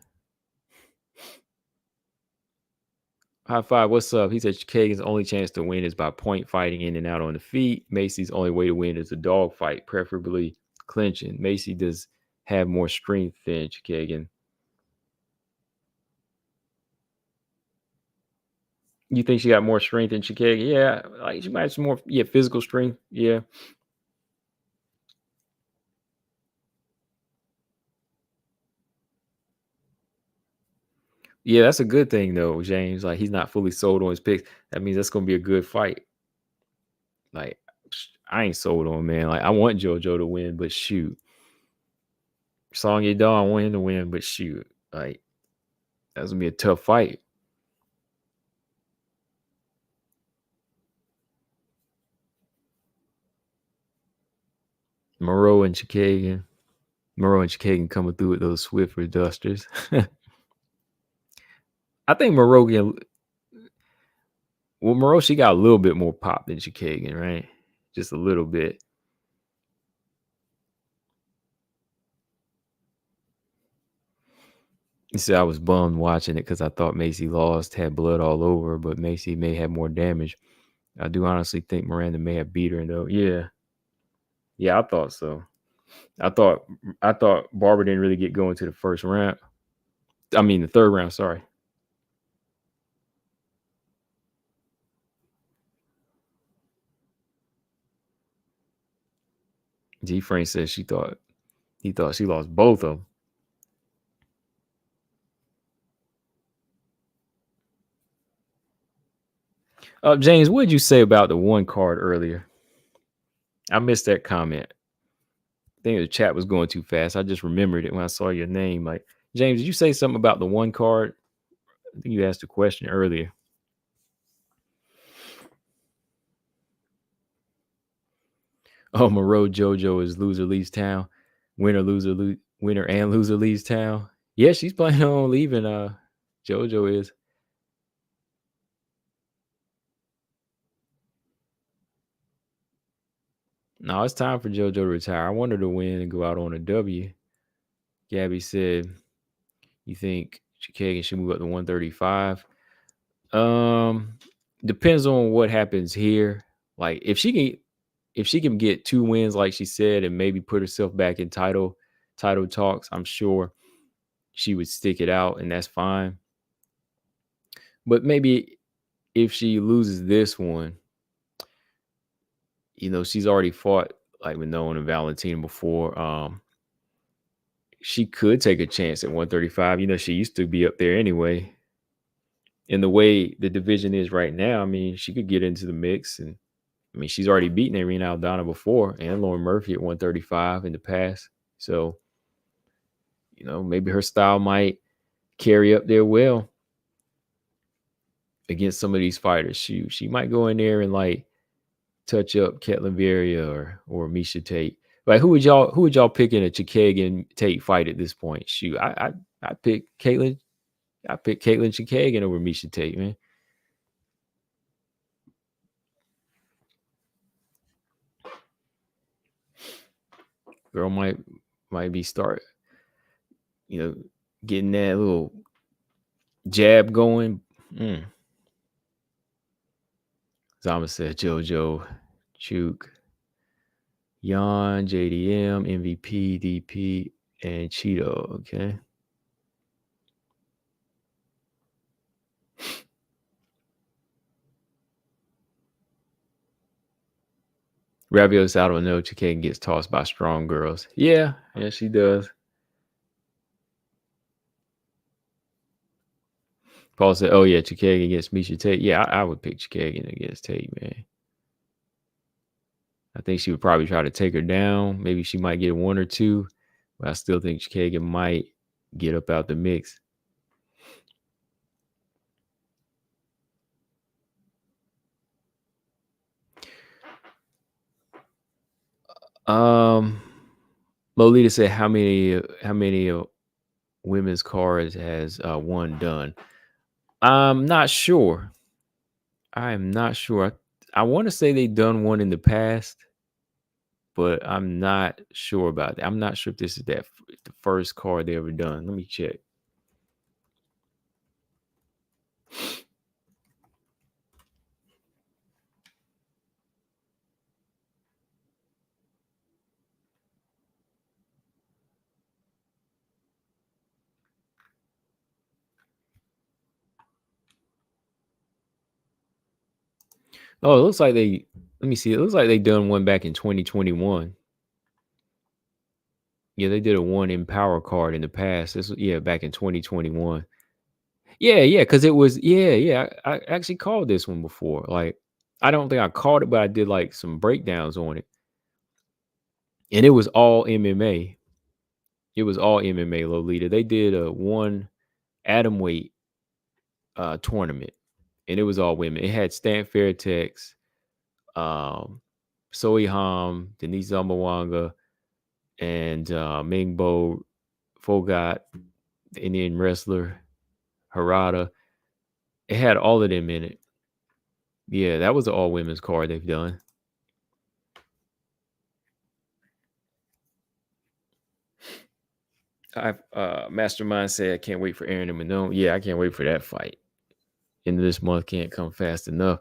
High five, what's up? He said Kagan's only chance to win is by point fighting in and out on the feet. Maycee's only way to win is a dog fight, preferably clinching. Maycee does have more strength than Kagan. You think she got more strength than Kagan? Yeah, like she might have some more, physical strength. Yeah. Yeah, that's a good thing though, James. Like he's not fully sold on his picks. That means that's gonna be a good fight. Like I ain't sold on, man. Like I want JoJo to win, but shoot. Song Yadong, I want him to win, but shoot. Like that's gonna be a tough fight. Moreau and Chikagan. Moreau and Chikagan coming through with those Swiffer dusters. I think Moreau can. Well, Moreau, she got a little bit more pop than Chikagan, right? Just a little bit. You see, I was bummed watching it because I thought Maycee lost, had blood all over, but Maycee may have more damage. I do honestly think Miranda may have beat her though. Yeah, I thought so. I thought Barber didn't really get going to the first round. I mean, the third round. Sorry. G. Frank says he thought she lost both of them. James, what did you say about the one card earlier? I missed that comment. I think the chat was going too fast. I just remembered it when I saw your name. Like, James, did you say something about the one card? I think you asked a question earlier. Oh, Moreau JoJo is loser leaves town. Winner and loser leaves town. Yeah, she's planning on leaving. JoJo is. No, it's time for JoJo to retire. I want her to win and go out on a W. Gabby said, "You think Chikagan should move up to 135?" Depends on what happens here. Like if she can get 2 wins, like she said, and maybe put herself back in title talks, I'm sure she would stick it out, and that's fine. But maybe if she loses this one, she's already fought like Manon and Valentina before. She could take a chance at 135. She used to be up there anyway. In the way the division is right now, I mean, she could get into the mix. And I mean, she's already beaten Irina Aldana before and Lauren Murphy at 135 in the past. So, maybe her style might carry up there well against some of these fighters. She might go in there and like touch up Ketlin Vieira or Misha Tate. Like who would y'all pick in a Chikagan Tate fight at this point? Shoot, I pick Caitlin. I pick Caitlin Chikagan over Misha Tate, man. Girl might be getting that little jab going. Zama said JoJo, Chuk, Jan, JDM, MVP, DP, and Cheeto. Okay. Rabios, I don't know. Chikane gets tossed by strong girls. Yeah, she does. Paul said, "Oh yeah, Chikane against Misha Tate. Yeah, I would pick Chikane against Tate, man. I think she would probably try to take her down. Maybe she might get one or two, but I still think Chikane might get up out the mix." Um, Lolita said, "How many women's cards has one done?" I'm not sure. I am not sure. I want to say they done one in the past, but I'm not sure about that. I'm not sure if this is the first card they ever done. Let me check. Oh, it looks like they. Let me see. It looks like they done one back in 2021. Yeah, they did a one in power card in the past. Back in 2021. Yeah, because it was I actually called this one before. Like, I don't think I called it, but I did like some breakdowns on it, and it was all MMA. It was all MMA, Lolita. They did a one atom weight tournament, and it was all women. It had Stan Fairtex, um, Soe Ham, Denise Zamboanga, and Mingbo Fogat, the Indian wrestler, Harada. It had all of them in it. Yeah, that was an all women's card they've done. I Mastermind said I can't wait for Aaron and Manon. Yeah, I can't wait for that fight. End of this month can't come fast enough.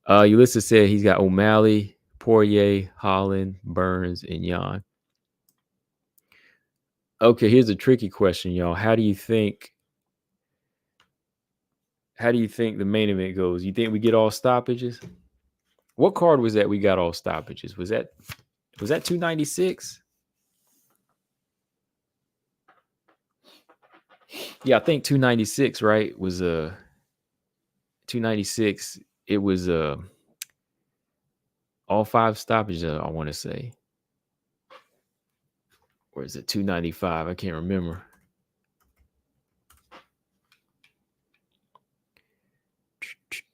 Ulysses said he's got O'Malley, Poirier, Holland, Burns, and Yan. Okay, here's a tricky question, y'all. How do you think the main event goes? You think we get all stoppages? What card was that we got all stoppages? Was that 296? Yeah, I think 296, right? Was 296. It was all five stoppages, I want to say. Or is it 295? I can't remember.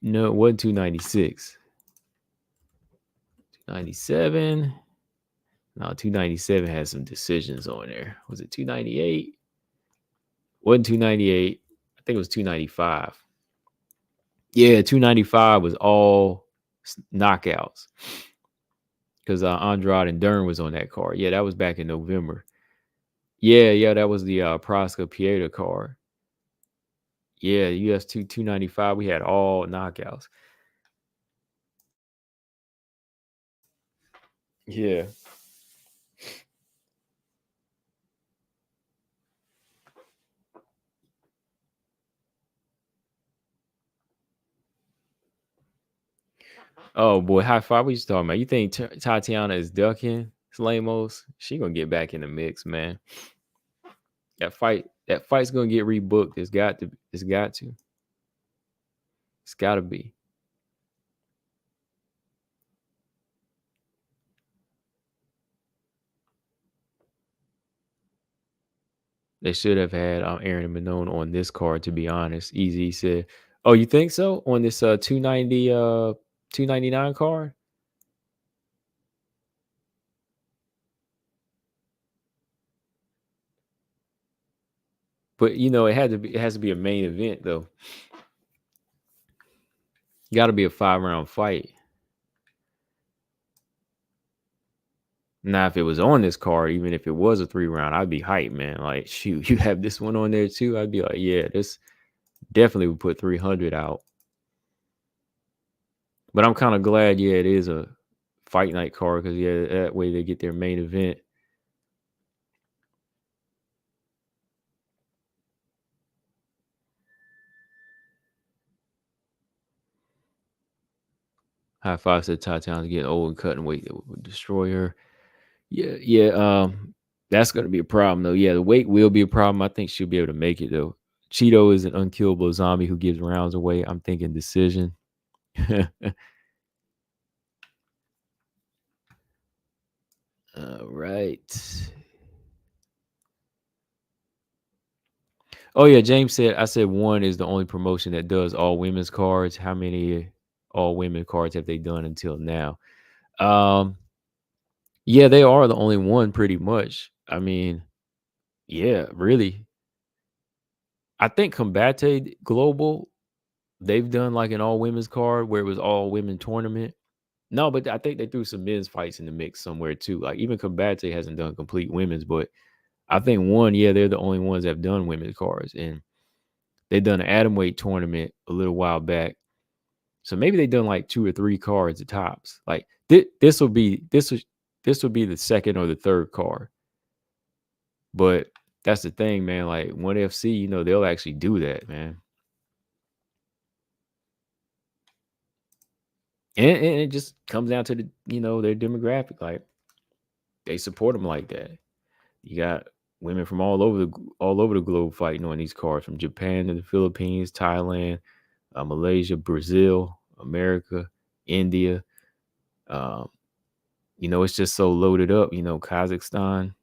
No, it wasn't 296. 297. No, 297 has some decisions on there. Was it 298? Wasn't 298. I think it was 295. Yeah, 295 was all knockouts. Because Andrade and Dern was on that card. Yeah, that was back in November. Yeah, that was the Proska Pieta card. Yeah, US 295. We had all knockouts. Yeah. Oh boy, high five. What you talking about? You think Tatiana is ducking Slamos? She gonna get back in the mix, man. That fight's gonna get rebooked. It's got to. It's got to. It's got to be. They should have had Aaron and Manon on this card. To be honest, Easy said, "Oh, you think so? On this 290 299 card?" But it has to be a main event though. Got to be a 5-round fight. Now, if it was on this card, even if it was a 3-round, I'd be hyped, man. Like, shoot, you have this one on there too. I'd be like, yeah, this definitely would put 300 out. But I'm kind of glad, yeah, it is a fight night card because yeah, that way they get their main event. High five said Tatiana's getting old and cutting weight that would destroy her. Yeah, yeah. That's gonna be a problem though. Yeah, the weight will be a problem. I think she'll be able to make it though. Cheeto is an unkillable zombie who gives rounds away. I'm thinking decision. All right. Oh yeah, James said I said one is the only promotion that does all women's cards. How many all women cards have they done until now? Um yeah, they are the only one pretty much. I mean, yeah, really. I think Combate Global, they've done like an all women's card where it was all women tournament. No, but I think they threw some men's fights in the mix somewhere too. Like even Combate hasn't done complete women's, but I think one, yeah, they're the only ones that have done women's cards. And they done an atomweight tournament a little while back. So maybe they done like 2 or 3 cards at tops. Like this will be the second or the third card. But that's the thing, man. Like one FC, they'll actually do that, man. And it just comes down to their demographic. Like they support them like that. You got women from all over the globe fighting on these cards, from Japan to the Philippines, Thailand, Malaysia, Brazil, America, India. Um, it's just so loaded up. Kazakhstan.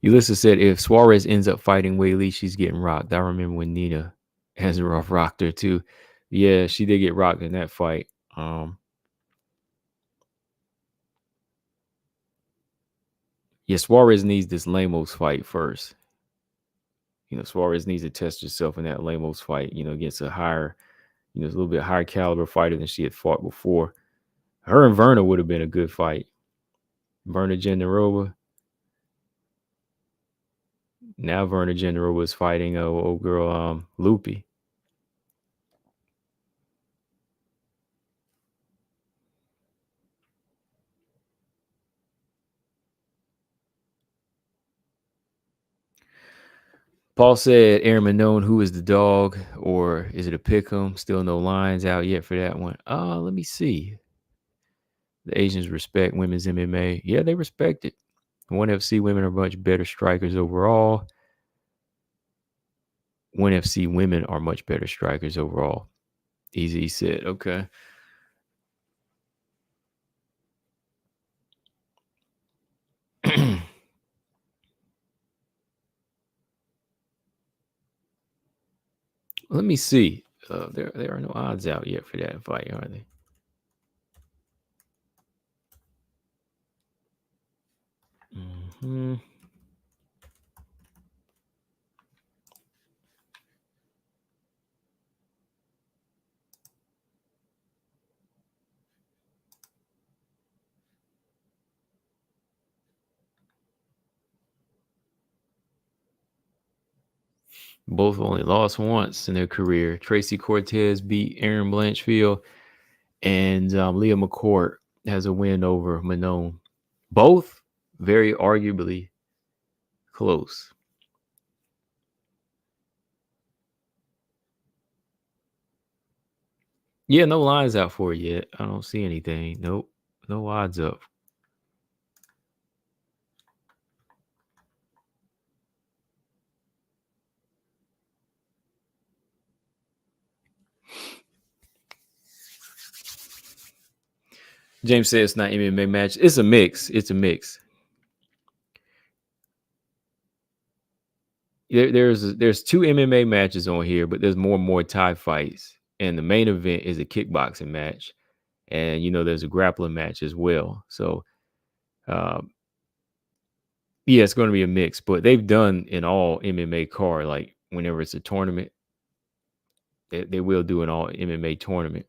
Ulysses said if Suarez ends up fighting Whaley, she's getting rocked. I remember when Nina Azaroff rocked her too. Yeah, she did get rocked in that fight. Yeah, Suarez needs this Lemos fight first. Suarez needs to test herself in that Lemos fight, against a higher, a little bit higher caliber fighter than she had fought before. Her and Verna would have been a good fight. Verna Genderova. Now Verna Genderova is fighting old girl Loopy. Paul said Aaron Manone, who is the dog, or is it a pick 'em? Still no lines out yet for that one. Let me see. The Asians respect women's MMA. Yeah, they respect it. ONE FC women are much better strikers overall. ONE FC women are much better strikers overall. Easy said, okay. Let me see. There are no odds out yet for that fight, are they? Mm-hmm. Both only lost once in their career. Tracy Cortez beat Aaron Blanchfield, and Leah McCourt has a win over Manon. Both very arguably close. Yeah, no lines out for it yet. I don't see anything. Nope. No odds up. James said it's not MMA match. It's a mix. It's a mix. There's 2 MMA matches on here, but there's more and more Thai fights. And the main event is a kickboxing match. And there's a grappling match as well. So um, yeah, it's going to be a mix, but they've done an all MMA card. Like whenever it's a tournament, they will do an all MMA tournament.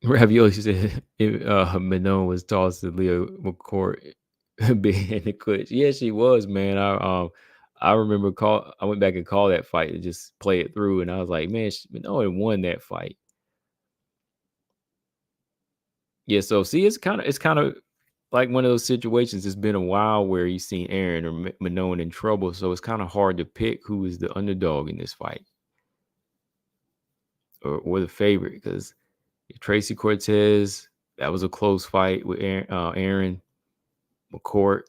Ravioli said Manon was tossed to Leo McCourt being in the clutch. Yeah, she was, man. I remember I went back and called that fight to just play it through, and I was like, man, no one won that fight. Yeah, so see, it's kind of like one of those situations. It's been a while where you seen Aaron or Manon in trouble, so it's kind of hard to pick who is the underdog in this fight or the favorite because Tracy Cortez, that was a close fight with Aaron McCourt,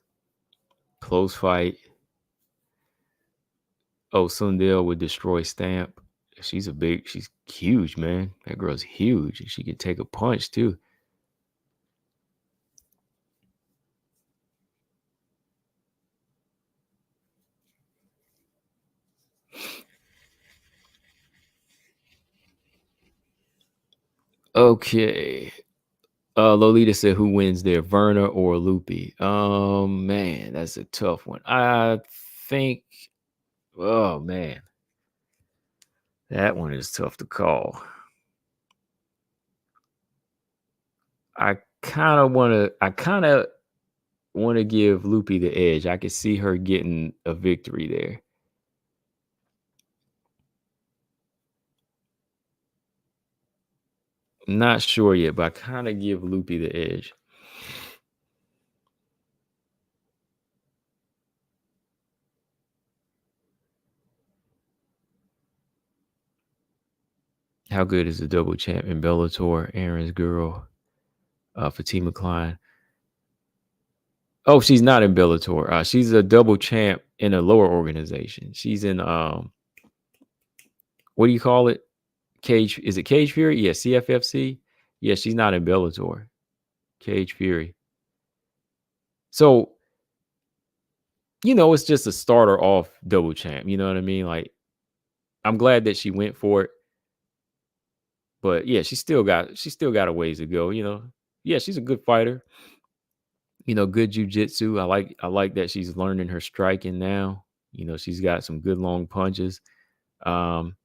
close fight. Oh, Sundell would destroy Stamp. She's huge, man. That girl's huge. She can take a punch too. Okay. Lolita said, "Who wins there, Verna or Loopy?" Man, that's a tough one. I think. Oh man, that one is tough to call. I kind of want to. I kind of want to give Loopy the edge. I could see her getting a victory there. Not sure yet, but I kind of give Loopy the edge. How good is the double champ in Bellator? Aaron's girl, Fatima Klein. Oh, she's not in Bellator. She's a double champ in a lower organization. She's in what do you call it? Cage? Is it Cage Fury? Yeah, CFFC. Yeah, she's not in Bellator. Cage Fury. So it's just a starter off double champ. You know what I mean? Like, I'm glad that she went for it, but yeah, she's still got a ways to go. Yeah, she's a good fighter. Good jujitsu. I like that she's learning her striking now. She's got some good long punches. Um,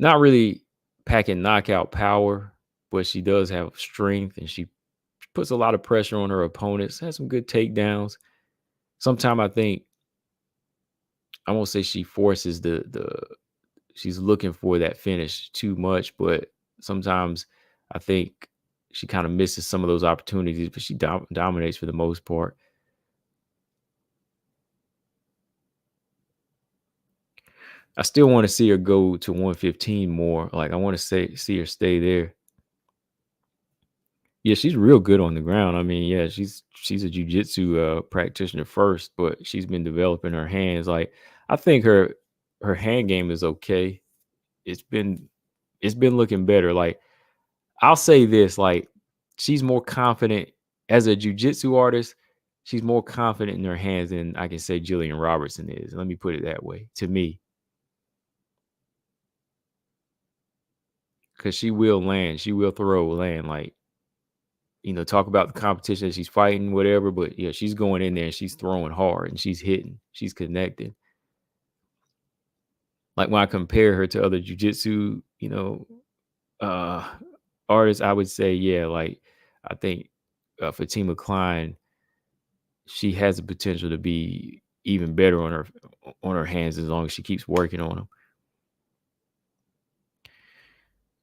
Not really packing knockout power, but she does have strength and she puts a lot of pressure on her opponents. Has some good takedowns. Sometimes I won't say she forces the she's looking for that finish too much, but sometimes I think she kind of misses some of those opportunities, but she dominates for the most part. I still want to see her go to 115 more. Like I want to see her stay there. Yeah, she's real good on the ground. I mean, yeah, she's a jujitsu practitioner first, but she's been developing her hands. Like I think her hand game is okay. It's been it's been looking better. Like I'll say this, like she's more confident as a jujitsu artist. She's more confident in her hands than I can say Jillian Robertson is. Let me put it that way. To me, because she will land, she will throw land. Like talk about the competition that she's fighting, whatever. But yeah, she's going in there and she's throwing hard and she's hitting, she's connecting. Like when I compare her to other jujitsu, uh, artists, I would say, yeah, like I think Fatima Klein, she has the potential to be even better on her hands as long as she keeps working on them.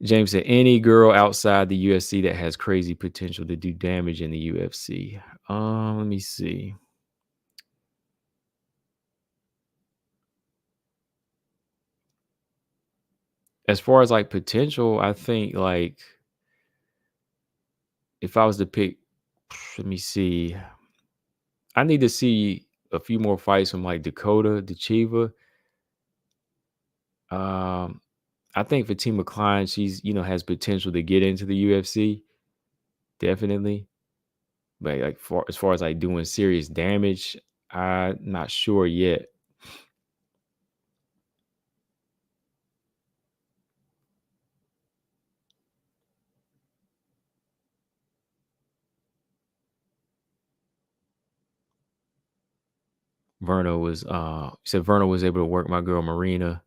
James said, any girl outside the UFC that has crazy potential to do damage in the UFC. Let me see. As far as like potential, I think like if I was to pick, let me see. I need to see a few more fights from like Dakota, Dachiva. Um, I think Fatima Klein, she's has potential to get into the UFC, definitely. But like as far as like doing serious damage, I'm not sure yet. Verna was able to work my girl Marina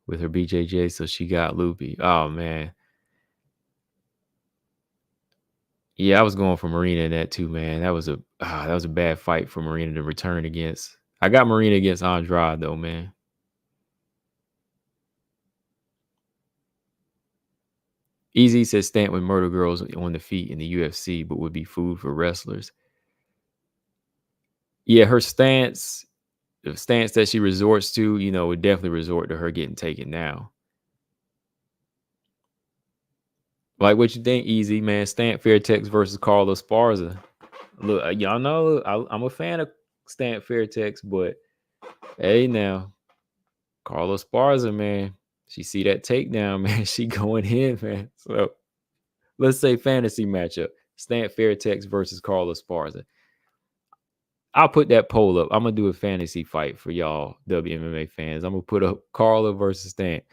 with her BJJ, so she got loopy. Oh man. Yeah, I was going for Marina in that too, man. That was a bad fight for Marina to return against. I got Marina against Andrade though, man. Easy says Stant would murder girls on the feet in the UFC, but would be food for wrestlers. Yeah, her stance, the stance that she resorts to, would definitely resort to her getting taken down. Like, what you think, Easy, man? Stant Fairtex versus Carla Esparza. Look, y'all know I'm a fan of Stant Fairtex, but hey, now, Carla Esparza, man, she see that takedown, man. She going in, man. So let's say fantasy matchup: Stant Fairtex versus Carla Esparza. I'll put that poll up. I'm gonna do a fantasy fight for y'all WMMA fans. I'm gonna put up Carla versus Stant.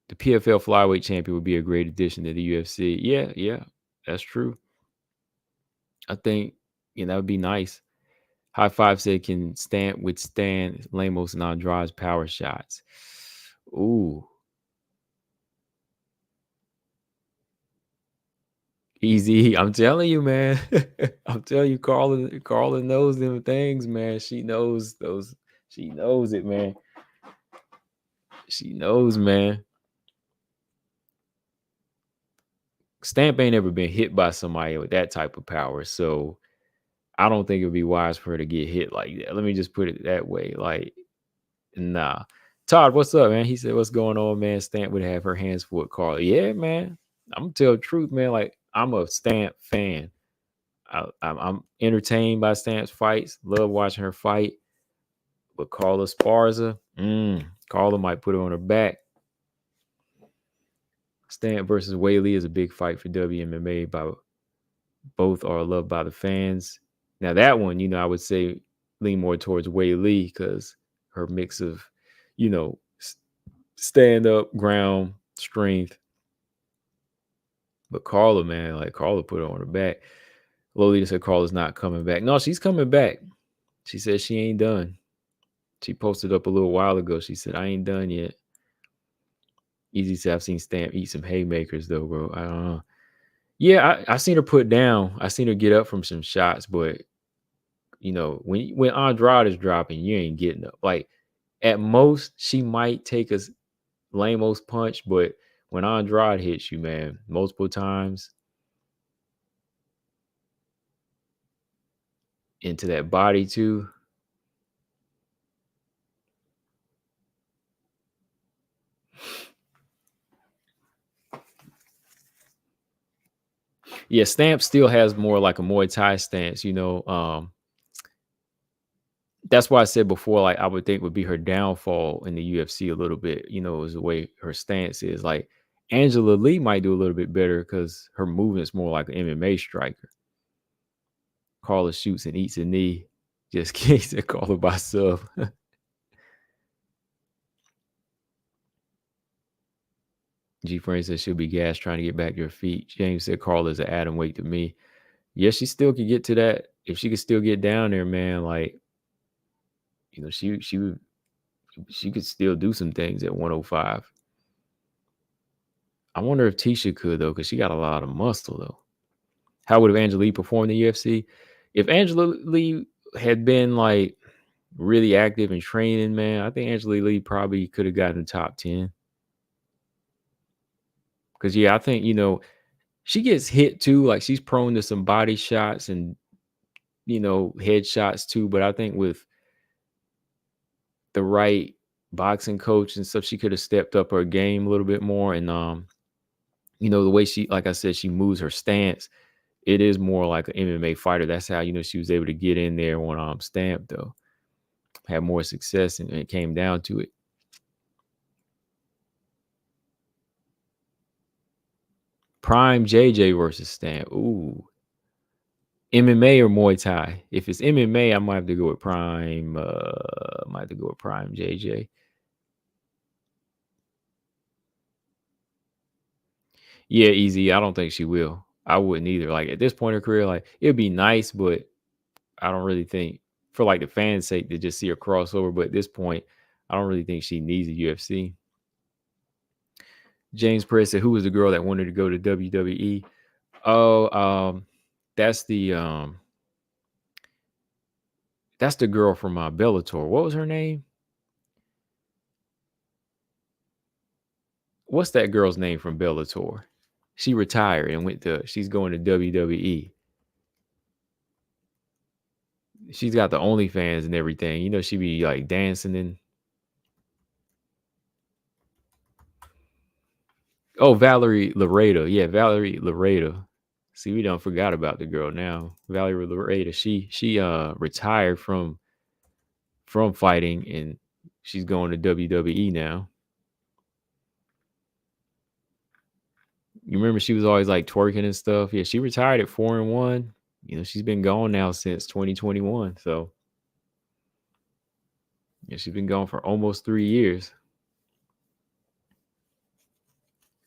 The PFL flyweight champion would be a great addition to the UFC. Yeah, that's true. I think that would be nice. High Five said can withstand Lemos and Andrade's power shots. Ooh, easy. I'm telling you, man. I'm telling you, Carla knows them things, man. She knows those. She knows it, man. She knows, man. Stamp ain't ever been hit by somebody with that type of power, so I don't think it would be wise for her to get hit like that. Let me just put it that way. Like, nah. Todd, what's up, man? He said, "What's going on, man?" Stamp would have her hands full with Carla. Yeah, man. I'm gonna tell the truth, man. Like, I'm a Stamp fan. I'm entertained by Stamp's fights. Love watching her fight. But Carla Esparza, Carla might put her on her back. Stamp versus Whaley is a big fight for WMMA. Both are loved by the fans. Now that one, I would say lean more towards Whaley because her mix of, you know, stand up, ground, strength. But Carla, man, like Carla put her on her back. Lolita said Carla's not coming back. No, she's coming back. She said she ain't done. She posted up a little while ago. She said, I ain't done yet. Easy said, I've seen Stamp eat some haymakers, though, bro. I don't know. Yeah, I seen her put down. I seen her get up from some shots, but, when Andrade is dropping, you ain't getting up. Like, at most, she might take a lame-most punch, but when Andrade hits you, man, multiple times into that body, too. Yeah, Stamp still has more like a Muay Thai stance, that's why I said before, like I would think would be her downfall in the UFC a little bit, is the way her stance is. Like Angela Lee might do a little bit better because her movement's more like an MMA striker. Carla shoots and eats a knee. Just kicks and call her by sub. G Frame said she'll be gassed trying to get back to her feet. James said Carla's an atom weight to me. Yeah, she still could get to that. If she could still get down there, man, like, she could still do some things at 105. I wonder if Tisha could though, because she got a lot of muscle though. How would have Angela Lee performed in the UFC? If Angela Lee had been like really active and training, man, I think Angela Lee probably could have gotten top 10. Because yeah, I think she gets hit too. Like she's prone to some body shots and head shots too. But I think with the right boxing coach and stuff, she could have stepped up her game a little bit more. And the way she, like I said, she moves her stance. It is more like an MMA fighter. That's how she was able to get in there on Stamp though. Had more success and it came down to it. Prime JJ versus Stamp. Ooh. MMA or Muay Thai? If it's MMA, I might have to go with Prime. I might have to go with Prime JJ. Yeah, easy. I don't think she will. I wouldn't either. Like at this point in her career, like it'd be nice, but I don't really think for like the fans' sake to just see her crossover. But at this point, I don't really think she needs a UFC. James Perez said, "Who was the girl that wanted to go to WWE?" Oh, that's the That's the girl from Bellator. What was her name? What's that girl's name from Bellator? She retired and she's going to WWE. She's got the OnlyFans and everything. You know, she be like dancing and oh, Valerie Laredo. Yeah, Valerie Laredo. See, we don't forgot about the girl now. Valerie Laredo. She retired from fighting and she's going to WWE now. You remember she was always like twerking and stuff. Yeah, she retired at 4-1. You know, she's been gone now since 2021. So yeah, she's been gone for almost 3 years.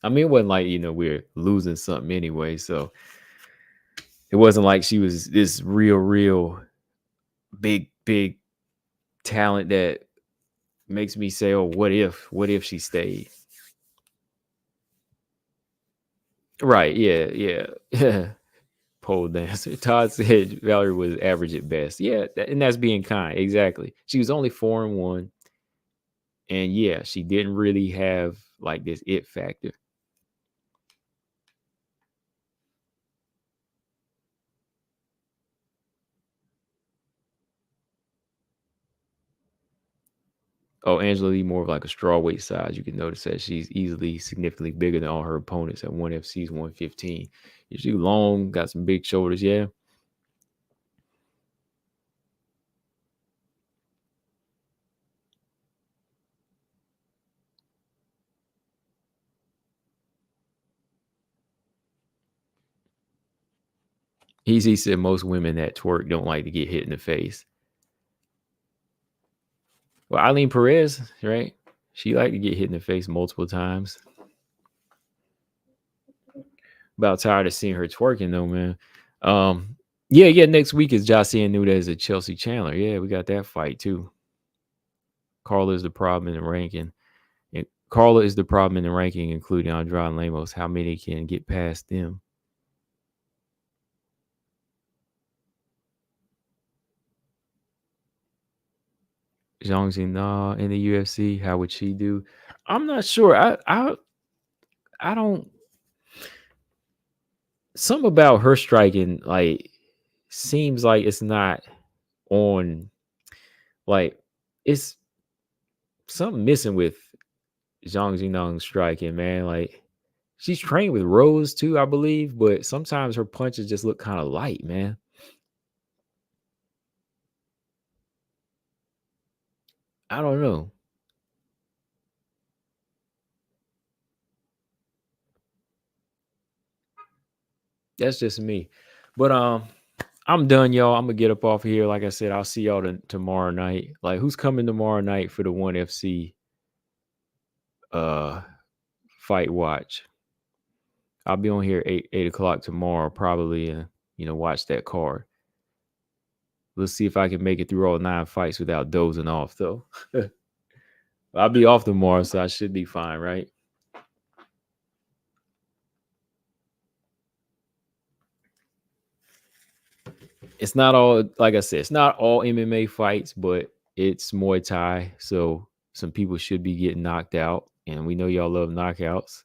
I mean, it wasn't like, you know, we're losing something anyway. So it wasn't like she was this real big talent that makes me say, oh, what if she stayed? Right. Yeah. Yeah. Pole dancer. Todd said Valerie was average at best. Yeah. And that's being kind. Exactly. She was only 4-1. And yeah, she didn't really have like this it factor. Oh, Angela Lee more of like a strawweight size. You can notice that she's easily significantly bigger than all her opponents at 1FC's 115. She's long, got some big shoulders. Yeah. He said most women that twerk don't like to get hit in the face. Well, Eileen Perez, right? She liked to get hit in the face multiple times. About tired of seeing her twerking though, man. Yeah. Next week is Jocelyn Nunez and Chelsea Chandler. Yeah, we got that fight too. Carla is the problem in the ranking. And Carla is the problem in the ranking, including Andrade Lemos. How many can get past them? Zhang Xina in the UFC. How would she do? I'm not sure. I don't. Something about her striking like seems like it's not on. Like it's something missing with Zhang Xinang's striking, man. Like she's trained with Rose too, I believe, but sometimes her punches just look kind of light, man. I don't know. That's just me. But I'm done, y'all. I'm gonna get up off of here. Like I said, I'll see y'all tomorrow night. Like, who's coming tomorrow night for the ONE FC uh fight watch? I'll be on here 8 o'clock tomorrow, probably, and watch that card. Let's see if I can make it through all 9 fights without dozing off, though. I'll be off tomorrow, so I should be fine, right? It's not all, like I said, it's not all MMA fights, but it's Muay Thai, so some people should be getting knocked out, and we know y'all love knockouts.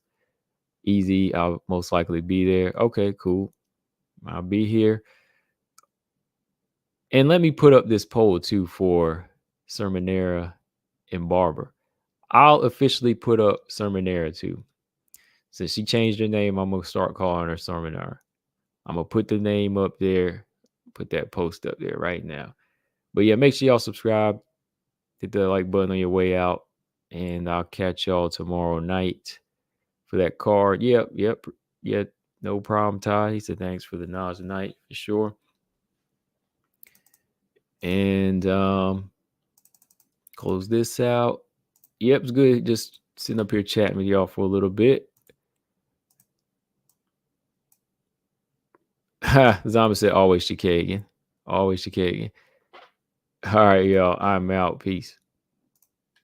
Easy, I'll most likely be there. Okay, cool. I'll be here. And let me put up this poll too for Sermonera and Barber. I'll officially put up Sermonera too. Since she changed her name, I'm gonna start calling her Sermonera. I'm gonna put the name up there, put that post up there right now. But yeah, make sure y'all subscribe, hit the like button on your way out, and I'll catch y'all tomorrow night for that card. Yep. Yeah, no problem, Todd. He said thanks for the knowledge tonight for sure. And close this out. Yep, it's good. Just sitting up here chatting with y'all for a little bit. Zama said always Chicago. Always Chicago. All right, y'all. I'm out. Peace.